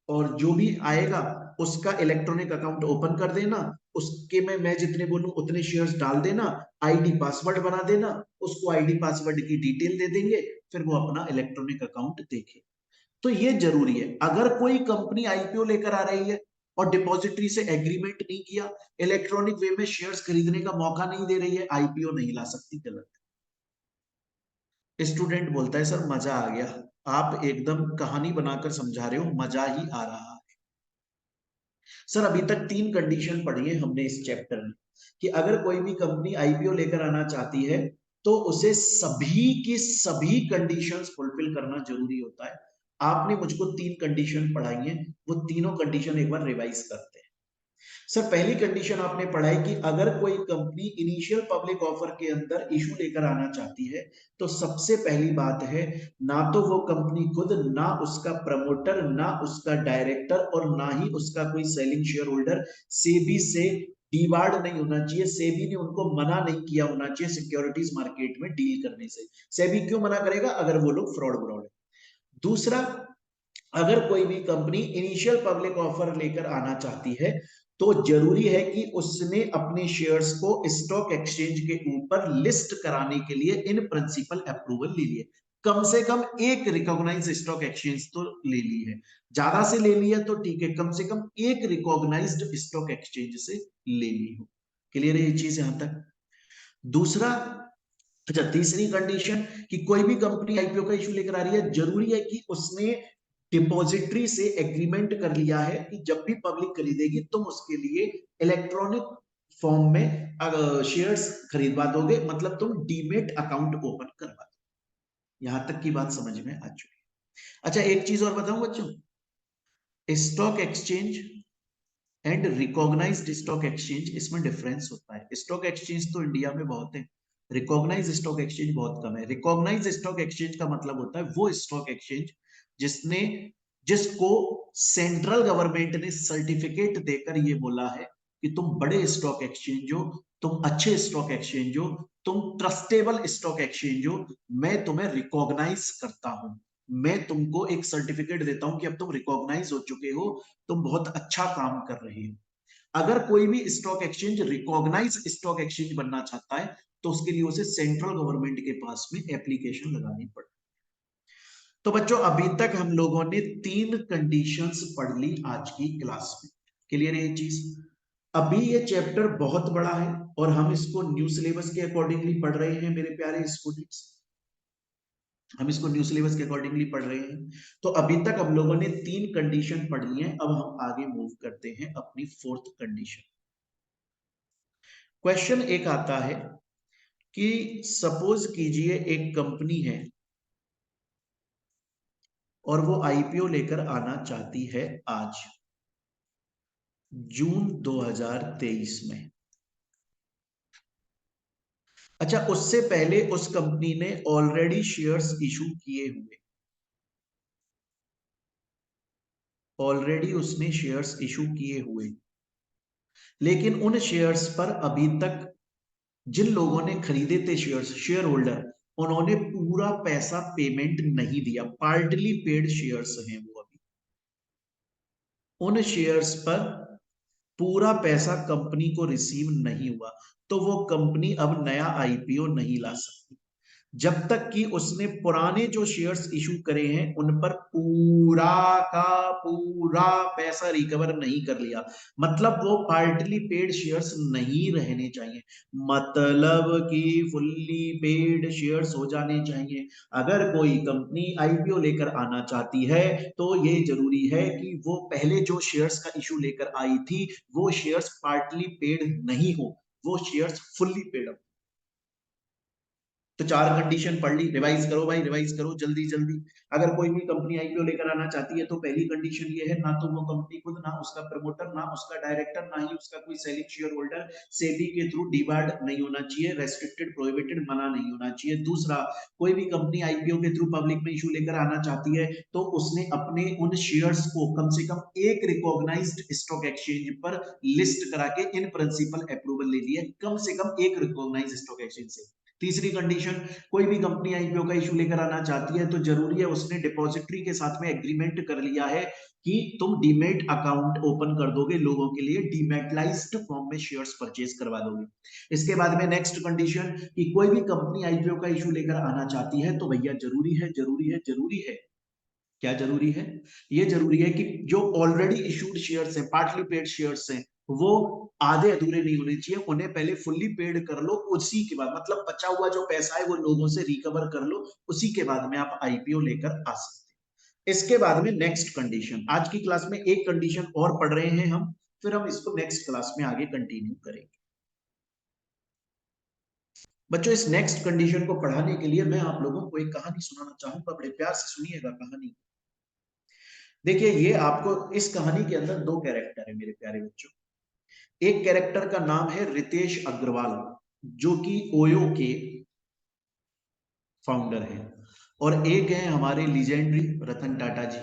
Speaker 1: और जो भी आएगा उसका इलेक्ट्रॉनिक अकाउंट ओपन कर देना, उसके में मैं जितने बोलूं उतने शेयर्स डाल देना, आईडी पासवर्ड बना देना, उसको आईडी पासवर्ड की डिटेल दे देंगे, फिर वो अपना इलेक्ट्रॉनिक अकाउंट देखे। तो ये जरूरी है। अगर कोई कंपनी आईपीओ लेकर आ रही है और डिपॉजिटरी से एग्रीमेंट नहीं किया, इलेक्ट्रॉनिक वे में शेयर्स खरीदने का मौका नहीं दे रही है, आईपीओ नहीं ला सकती। गलत। स्टूडेंट बोलता है सर मजा आ गया, आप एकदम कहानी बनाकर समझा रहे हो, मजा ही आ रहा है। सर अभी तक 3 कंडीशन पढ़ी है हमने इस चैप्टर में, कि अगर कोई भी कंपनी आईपीओ लेकर आना चाहती है तो उसे सभी की सभी कंडीशंस फुलफिल करना जरूरी होता है। आपने मुझको 3 कंडीशन पढ़ाई है, वो तीनों कंडीशन एक बार रिवाइज करते हैं। सर पहली कंडीशन आपने पढ़ा है कि अगर कोई कंपनी इनिशियल पब्लिक ऑफर के अंदर इशू लेकर आना चाहती है, तो सबसे पहली बात है, ना तो वो कंपनी खुद, ना उसका प्रमोटर, ना उसका डायरेक्टर, और ना ही उसका कोई सेलिंग शेयर होल्डर सेबी से डिबार्ड नहीं होना चाहिए, सेबी ने उनको मना नहीं किया होना चाहिए सिक्योरिटीज मार्केट में डील करने से। सेबी क्यों मना करेगा? अगर वो लोग फ्रॉड ब्रॉड है। दूसरा, अगर कोई भी कंपनी इनिशियल पब्लिक ऑफर लेकर आना चाहती है, तो जरूरी है कि उसने अपने शेयर्स को स्टॉक एक्सचेंज के ऊपर लिस्ट कराने के लिए इन प्रिंसिपल अप्रूवल ले लिए, कम से कम एक रिकॉग्नाइज स्टॉक एक्सचेंज तो ले ली है, ज्यादा से ले लिया तो ठीक है, कम से कम एक रिकॉग्नाइज्ड स्टॉक एक्सचेंज से ले ली हो। क्लियर है ये चीज यहां तक? दूसरा, अच्छा तीसरी कंडीशन, कि कोई भी कंपनी आईपीओ का इशू लेकर आ रही है, जरूरी है कि उसने डिपॉजिटरी से एग्रीमेंट कर लिया है कि जब भी पब्लिक खरीदेगी तुम उसके लिए इलेक्ट्रॉनिक फॉर्म में शेयर्स खरीदवा दोगे, मतलब तुम डीमेट अकाउंट ओपन करवा दो। यहां तक की बात समझ में आ चुकी है। अच्छा एक चीज और बताऊं बच्चों, stock exchange and recognised stock exchange, इसमें डिफरेंस होता है। स्टॉक एक्सचेंज तो इंडिया में बहुत है, रिकॉग्नाइज स्टॉक एक्सचेंज बहुत कम है। रिकॉग्नाइज स्टॉक एक्सचेंज का मतलब होता है वो स्टॉक एक्सचेंज जिसने जिसको सेंट्रल गवर्नमेंट ने सर्टिफिकेट देकर ये बोला है कि तुम बड़े स्टॉक एक्सचेंज हो, तुम अच्छे स्टॉक एक्सचेंज हो, तुम ट्रस्टेबल स्टॉक एक्सचेंज हो, मैं तुम्हें रिकॉग्नाइज करता हूं, मैं तुमको एक सर्टिफिकेट देता हूं कि अब तुम रिकॉग्नाइज हो चुके हो, तुम बहुत अच्छा काम कर रहे हो। अगर कोई भी stock exchange recognise stock exchange बनना चाहता है तो उसके लिए उसे सेंट्रल गवर्नमेंट के पास में एप्लीकेशन लगानी पड़ती। तो बच्चों अभी तक हम लोगों ने 3 कंडीशंस पढ़ ली आज की क्लास में। क्लियर है ये चीज? अभी ये चैप्टर बहुत बड़ा है और हम इसको न्यू सिलेबस के अकॉर्डिंगली पढ़ रहे हैं मेरे प्यारे स्टूडेंट्स, हम इसको न्यू सिलेबस के अकॉर्डिंगली पढ़ रहे हैं। तो अभी तक हम लोगों ने 3 कंडीशन पढ़ ली है, अब हम आगे मूव करते हैं अपनी 4th कंडीशन। क्वेश्चन एक आता है कि सपोज कीजिए एक कंपनी है और वो आईपीओ लेकर आना चाहती है आज जून 2023 में। अच्छा, उससे पहले उस कंपनी ने ऑलरेडी शेयर्स इशू किए हुए, ऑलरेडी उसने शेयर्स इशू किए हुए, लेकिन उन शेयर्स पर अभी तक जिन लोगों ने खरीदे थे शेयर्स, शेयर होल्डर, उन्होंने पूरा पैसा पेमेंट नहीं दिया, पार्टली पेड शेयर्स हैं वो अभी। उन शेयर्स पर पूरा पैसा कंपनी को रिसीव नहीं हुआ, तो वो कंपनी अब नया आईपीओ नहीं ला सकती जब तक कि उसने पुराने जो शेयर्स इशू करे हैं उन पर पूरा का पूरा पैसा रिकवर नहीं कर लिया। मतलब वो पार्टली पेड शेयर्स नहीं रहने चाहिए, मतलब कि फुल्ली पेड शेयर्स हो जाने चाहिए। अगर कोई कंपनी आईपीओ लेकर आना चाहती है तो ये जरूरी है कि वो पहले जो शेयर्स का इशू लेकर आई थी वो शेयर्स पार्टली पेड नहीं हो, वो शेयर्स फुल्ली पेड हो। तो 4 कंडीशन पढ़ ली, रिवाइज करो भाई, रिवाइज करो जल्दी जल्दी। अगर कोई भी कंपनी आईपीओ लेकर आना चाहती है तो पहली कंडीशन ये है, ना तो वो कंपनी खुद, ना उसका प्रमोटर, ना उसका डायरेक्टर, ना ही उसका कोई सेलिंग शेयर होल्डर सेबी के थ्रू डिबार्ड नहीं होना चाहिए, रेस्ट्रिक्टेड प्रोहिबिटेड मना नहीं होना चाहिए। दूसरा, कोई भी कंपनी आईपीओ के थ्रू पब्लिक में इशू लेकर आना चाहती है तो उसने अपने उन शेयर्स को कम से कम एक रिकॉग्नाइज्ड स्टॉक एक्सचेंज पर लिस्ट करा के इन प्रिंसिपल अप्रूवल ले लिया, कम से कम एक रिकॉग्नाइज्ड स्टॉक एक्सचेंज से। तीसरी कंडीशन, कोई भी कंपनी आईपीओ का इशू लेकर आना चाहती है तो जरूरी है उसने डिपॉजिटरी के साथ में एग्रीमेंट कर लिया है कि तुम डीमेट अकाउंट ओपन कर दोगे लोगों के लिए, डीमेटलाइज्ड फॉर्म में शेयर्स परचेज करवा दोगे। इसके बाद में नेक्स्ट कंडीशन कि कोई भी कंपनी आईपीओ का इशू लेकर आना चाहती है तो भैया जरूरी है, जरूरी है, जरूरी है, क्या जरूरी है? ये जरूरी है कि जो ऑलरेडी इशूड शेयर्स हैं, पार्टली पेड शेयर्स हैं, वो आधे अधूरे नहीं होने चाहिए, उन्हें पहले फुल्ली पेड कर लो, उसी के बाद मतलब बचा हुआ जो पैसा है वो लोगों से रिकवर कर लो, उसी के बाद में आप आईपीओ लेकर आ सकते हैं। इसके बाद में नेक्स्ट कंडीशन, आज की क्लास में एक कंडीशन और पढ़ रहे हैं हम, फिर हम इसको नेक्स्ट क्लास में आगे कंटिन्यू करेंगे। बच्चों इस नेक्स्ट कंडीशन को पढ़ाने के लिए मैं आप लोगों को एक कहानी सुनाना चाहूंगा, बड़े प्यार से सुनिएगा कहानी। देखिए ये आपको, इस कहानी के अंदर 2 कैरेक्टर है मेरे प्यारे बच्चों। एक कैरेक्टर का नाम है रितेश अग्रवाल, जो कि ओयो के फाउंडर हैं, और एक है हमारे लीजेंडरी रतन टाटा जी।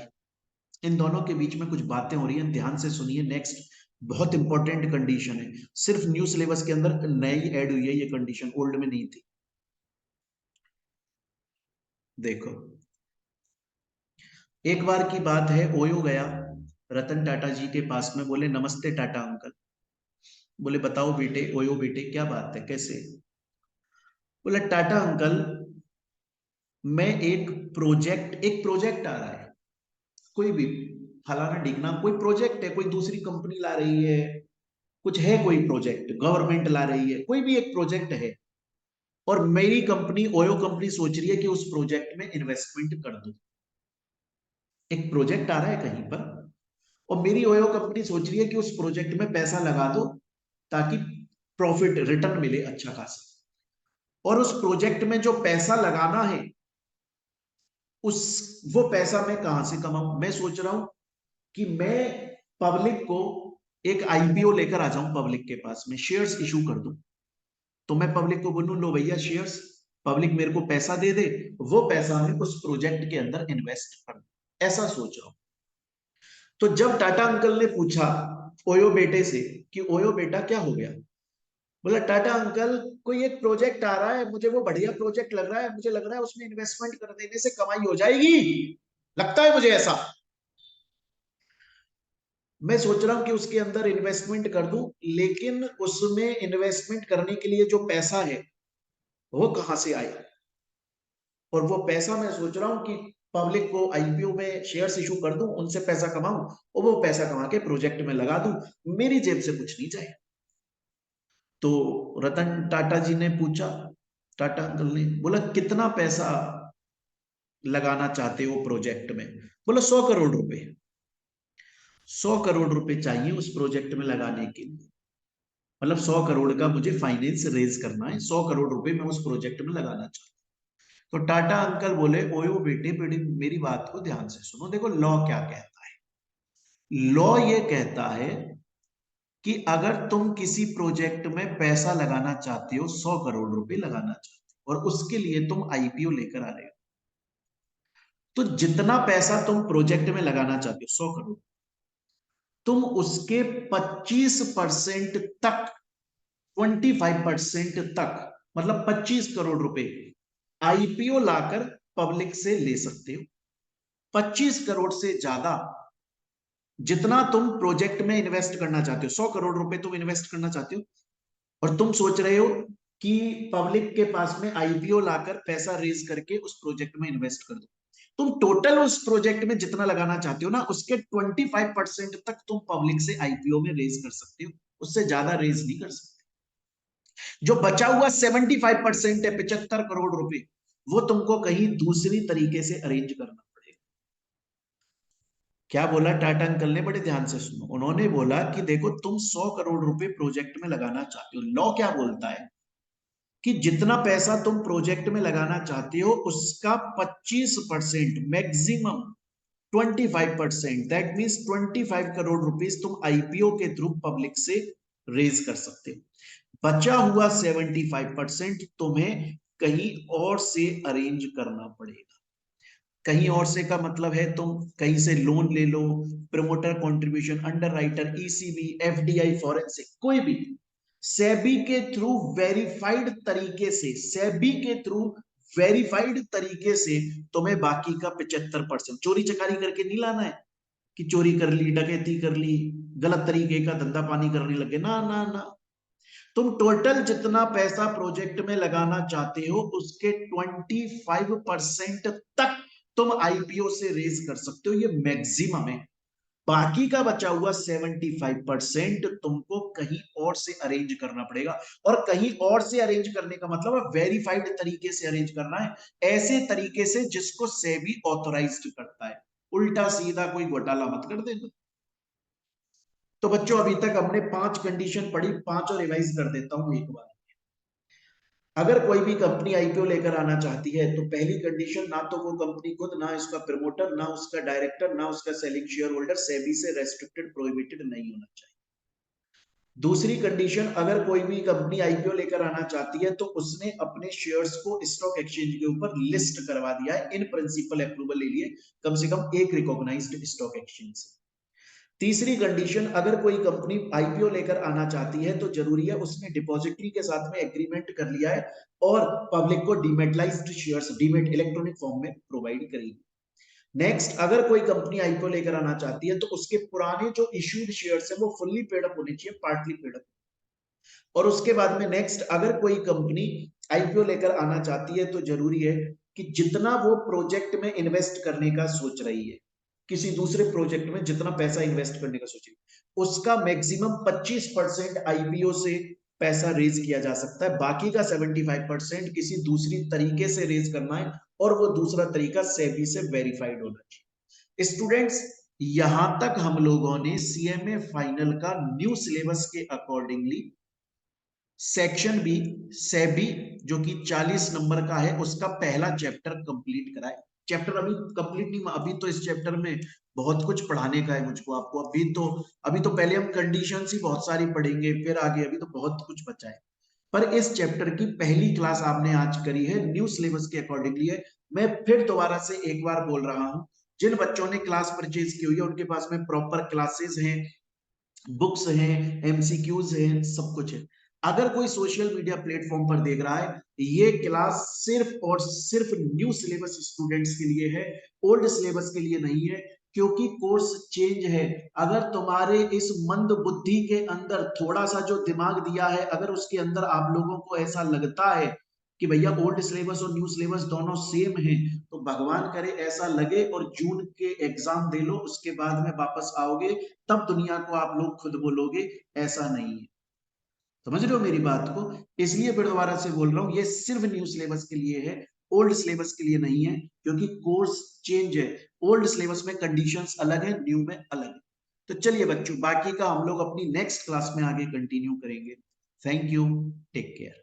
Speaker 1: इन दोनों के बीच में कुछ बातें हो रही हैं, ध्यान से सुनिए। नेक्स्ट बहुत इंपॉर्टेंट कंडीशन है, सिर्फ न्यू सिलेबस के अंदर नई ऐड हुई है ये कंडीशन, ओल्ड में नहीं थी। देखो, एक बार की बात है, ओयो गया रतन टाटा जी के पास में, बोले नमस्ते टाटा अंकल। बोले बताओ बेटे, ओयो बेटे क्या बात है, कैसे? बोले टाटा अंकल, मैं एक प्रोजेक्ट आ रहा है, कोई भी फलाना ढिकना कोई प्रोजेक्ट है, कोई दूसरी कंपनी ला रही है, कुछ है कोई प्रोजेक्ट, गवर्नमेंट ला रही है, कोई भी एक प्रोजेक्ट है, और मेरी कंपनी ओयो कंपनी सोच रही है कि उस प्रोजेक्ट में इन्वेस्टमेंट कर दूं। एक प्रोजेक्ट आ रहा है कहीं पर और मेरी ओयो कंपनी सोच रही है कि उस प्रोजेक्ट में पैसा लगा दो ताकि प्रॉफिट रिटर्न मिले अच्छा खासा। और उस प्रोजेक्ट में जो पैसा लगाना है उस वो पैसा मैं कहां से कमाऊं? मैं सोच रहा हूं कि मैं पब्लिक को एक आईपीओ लेकर आ जाऊं, पब्लिक के पास में शेयर्स इशू कर दूं। तो मैं पब्लिक को बोलूं लो भैया शेयर्स, पब्लिक मेरे को पैसा दे दे, वो पैसा मैं उस प्रोजेक्ट के अंदर इन्वेस्ट कर दूं, ऐसा सोच रहा हूं। तो जब टाटा अंकल ने पूछा ओयो बेटे से कि ओयो बेटा क्या हो गया, बोला टाटा अंकल कोई एक प्रोजेक्ट आ रहा है, मुझे वो बढ़िया प्रोजेक्ट लग रहा है, मुझे लग रहा है उसमें इन्वेस्टमेंट कर देने से कमाई हो जाएगी, लगता है मुझे ऐसा। मैं सोच रहा हूं कि उसके अंदर इन्वेस्टमेंट कर दूं, लेकिन उसमें इन्वेस्टमेंट करने के लिए जो पैसा है वो कहां से आए, और वो पैसा मैं सोच रहा हूं कि पब्लिक को आईपीओ में शेयर्स इशू कर दूं, उनसे पैसा कमाऊं और वो पैसा कमा के प्रोजेक्ट में लगा दूं, मेरी जेब से कुछ नहीं जाए। तो रतन टाटा जी ने पूछा, टाटा अंकल ने बोला कितना पैसा लगाना चाहते हो प्रोजेक्ट में? बोला 100 करोड़ रुपए। 100 करोड़ रुपए चाहिए उस प्रोजेक्ट में लगाने के लिए, मतलब 100 करोड़ का मुझे फाइनेंस रेज करना है, 100 करोड़ रुपए मैं उस प्रोजेक्ट में लगाना चाहता हूं। तो टाटा अंकल बोले ओयो बेटे बेटी मेरी बात को ध्यान से सुनो, देखो लॉ क्या कहता है। लॉ ये कहता है कि अगर तुम किसी प्रोजेक्ट में पैसा लगाना चाहते हो, 100 करोड़ रुपए लगाना चाहते हो, और उसके लिए तुम आईपीओ लेकर आ रहे हो, तो जितना पैसा तुम प्रोजेक्ट में लगाना चाहते हो 100 करोड़, तुम उसके 25% तक, 25% तक, मतलब 25 करोड़ रुपए आईपीओ लाकर पब्लिक से ले सकते हो। 25 करोड़ से ज्यादा जितना तुम प्रोजेक्ट में इन्वेस्ट करना चाहते हो, 100 करोड़ रुपए तुम इन्वेस्ट करना चाहते हो, और तुम सोच रहे हो कि पब्लिक के पास में आईपीओ लाकर पैसा रेज करके उस प्रोजेक्ट में इन्वेस्ट कर दो। तुम टोटल उस प्रोजेक्ट में जितना लगाना चाहते हो ना, उसके 25% तक तुम पब्लिक से आईपीओ में रेज कर सकते हो, उससे ज्यादा रेज नहीं कर सकते। जो बचा हुआ 75% है, 75 करोड़ रुपए, वो तुमको कहीं दूसरी तरीके से अरेंज करना पड़ेगा। क्या बोला टाटा अंकल ने, बड़े ध्यान से सुनो। उन्होंने बोला कि देखो तुम 100 करोड़ रुपए प्रोजेक्ट में लगाना चाहते हो, लॉ क्या बोलता है कि जितना पैसा तुम प्रोजेक्ट में लगाना चाहते हो उसका 25%, maximum 25%, that means 25 crore rupees तुम आईपीओ के थ्रू पब्लिक से रेज कर सकते हो। बचा हुआ 75% तुम्हें कहीं और से अरेंज करना पड़ेगा। कहीं और से का मतलब है तुम कहीं से लोन ले लो, promoter contribution, underwriter, ECB, FDI, forensic, कोई भी सेबी के थ्रू वेरीफाइड तरीके से, सेबी के थ्रू वेरीफाइड तरीके से तुम्हें बाकी का 75%, चोरी चकारी करके नहीं लाना है कि चोरी कर ली, डकैती कर ली, गलत तरीके का धंधा पानी करने लगे, ना ना ना। तुम टोटल जितना पैसा प्रोजेक्ट में लगाना चाहते हो उसके 25% तक तुम आईपीओ से रेज कर सकते हो, ये मैक्सिमम है। बाकी का बचा हुआ 75% तुमको कहीं और से अरेंज करना पड़ेगा, और कहीं और से अरेंज करने का मतलब वेरीफाइड तरीके से अरेंज करना है, ऐसे तरीके से जिसको सेबी ऑथोराइज्ड करता है। उल्टा सीधा कोई घोटाला मत कर देना। तो बच्चों अभी तक हमने 5 कंडीशन पढ़ी, 5 और रिवाइज कर देता हूं एक बार। अगर कोई भी कंपनी आईपीओ लेकर आना चाहती है तो पहली कंडीशन, ना तो वो कंपनी खुद, ना इसका प्रमोटर, ना उसका डायरेक्टर, ना उसका सेलिंग शेयर होल्डर सेबी से रेस्ट्रिक्टेड प्रोहिबिटेड नहीं होना चाहिए। दूसरी कंडीशन, अगर कोई भी कंपनी आईपीओ लेकर आना चाहती है तो उसने अपने शेयर्स को स्टॉक एक्सचेंज के ऊपर लिस्ट करवा दिया है, इन प्रिंसिपल अप्रूवल ले लिए कम से कम एक रिकॉग्नाइज्ड स्टॉक एक्सचेंज से। तीसरी कंडीशन, अगर कोई कंपनी आईपीओ लेकर आना चाहती है तो जरूरी है उसने डिपॉजिटरी के साथ में एग्रीमेंट कर लिया है और पब्लिक को डीमेटलाइज्ड शेयर्स, डीमेट इलेक्ट्रॉनिक फॉर्म में प्रोवाइड करेगी। नेक्स्ट, अगर कोई कंपनी आईपीओ लेकर आना चाहती है तो उसके पुराने जो इश्यूड शेयर्स है वो फुल्ली पेड अप होने चाहिए, पार्टली पेड अप। और उसके बाद में नेक्स्ट, अगर कोई कंपनी आईपीओ लेकर आना चाहती है तो जरूरी है कि जितना वो प्रोजेक्ट में इन्वेस्ट करने का सोच रही है, किसी दूसरे प्रोजेक्ट में जितना पैसा इन्वेस्ट करने का सोच रही है, उसका मैक्सिमम 25% आईपीओ से पैसा रेज किया जा सकता है, बाकी का 75% किसी दूसरी तरीके से रेज करना है, और वो दूसरा तरीका सेबी से वेरीफाइड होना चाहिए। स्टूडेंट्स, यहां तक हम लोगों ने सीएमए फाइनल का न्यू सिलेबस के अकॉर्डिंगली सेक्शन बी, सेबी, जो कि 40 नंबर का है, उसका पहला चैप्टर कंप्लीट करा है। चैप्टर अभी कंप्लीट नहीं, अभी तो इस चैप्टर में बहुत कुछ पढ़ाने का है मुझको आपको। अभी तो पहले हम कंडीशंस ही बहुत सारी पढ़ेंगे, फिर आगे अभी तो बहुत कुछ बचा है। पर इस चैप्टर की पहली क्लास आपने आज करी है, न्यू सिलेबस के अकॉर्डिंगली है। मैं फिर दोबारा से एक बार बोल रहा हूं, जिन बच्चों ने क्लास परचेज की हुई है उनके पास में प्रॉपर क्लासेस हैं, बुक्स हैं, एमसीक्यूज हैं, सब कुछ है। अगर कोई सोशल मीडिया प्लेटफॉर्म पर देख रहा है, ये क्लास सिर्फ और सिर्फ न्यू सिलेबस स्टूडेंट्स के लिए है, ओल्ड सिलेबस के लिए नहीं है, क्योंकि कोर्स चेंज है। अगर तुम्हारे इस मंद बुद्धि के अंदर थोड़ा सा जो दिमाग दिया है, अगर उसके अंदर आप लोगों को ऐसा लगता है कि भैया ओल्ड सिलेबस और न्यू सिलेबस दोनों सेम है, तो भगवान करे ऐसा लगे और जून के एग्जाम दे लो, उसके बाद में वापस आओगे, तब दुनिया को आप लोग खुद बोलोगे। ऐसा नहीं है। समझ रहे हो मेरी बात को? इसलिए फिर दोबारा से बोल रहा हूं, ये सिर्फ न्यू सिलेबस के लिए है, ओल्ड सिलेबस के लिए नहीं है, क्योंकि कोर्स चेंज है। ओल्ड सिलेबस में कंडीशंस अलग है, न्यू में अलग है। तो चलिए बच्चों, बाकी का हम लोग अपनी नेक्स्ट क्लास में आगे कंटिन्यू करेंगे। Thank you, take care.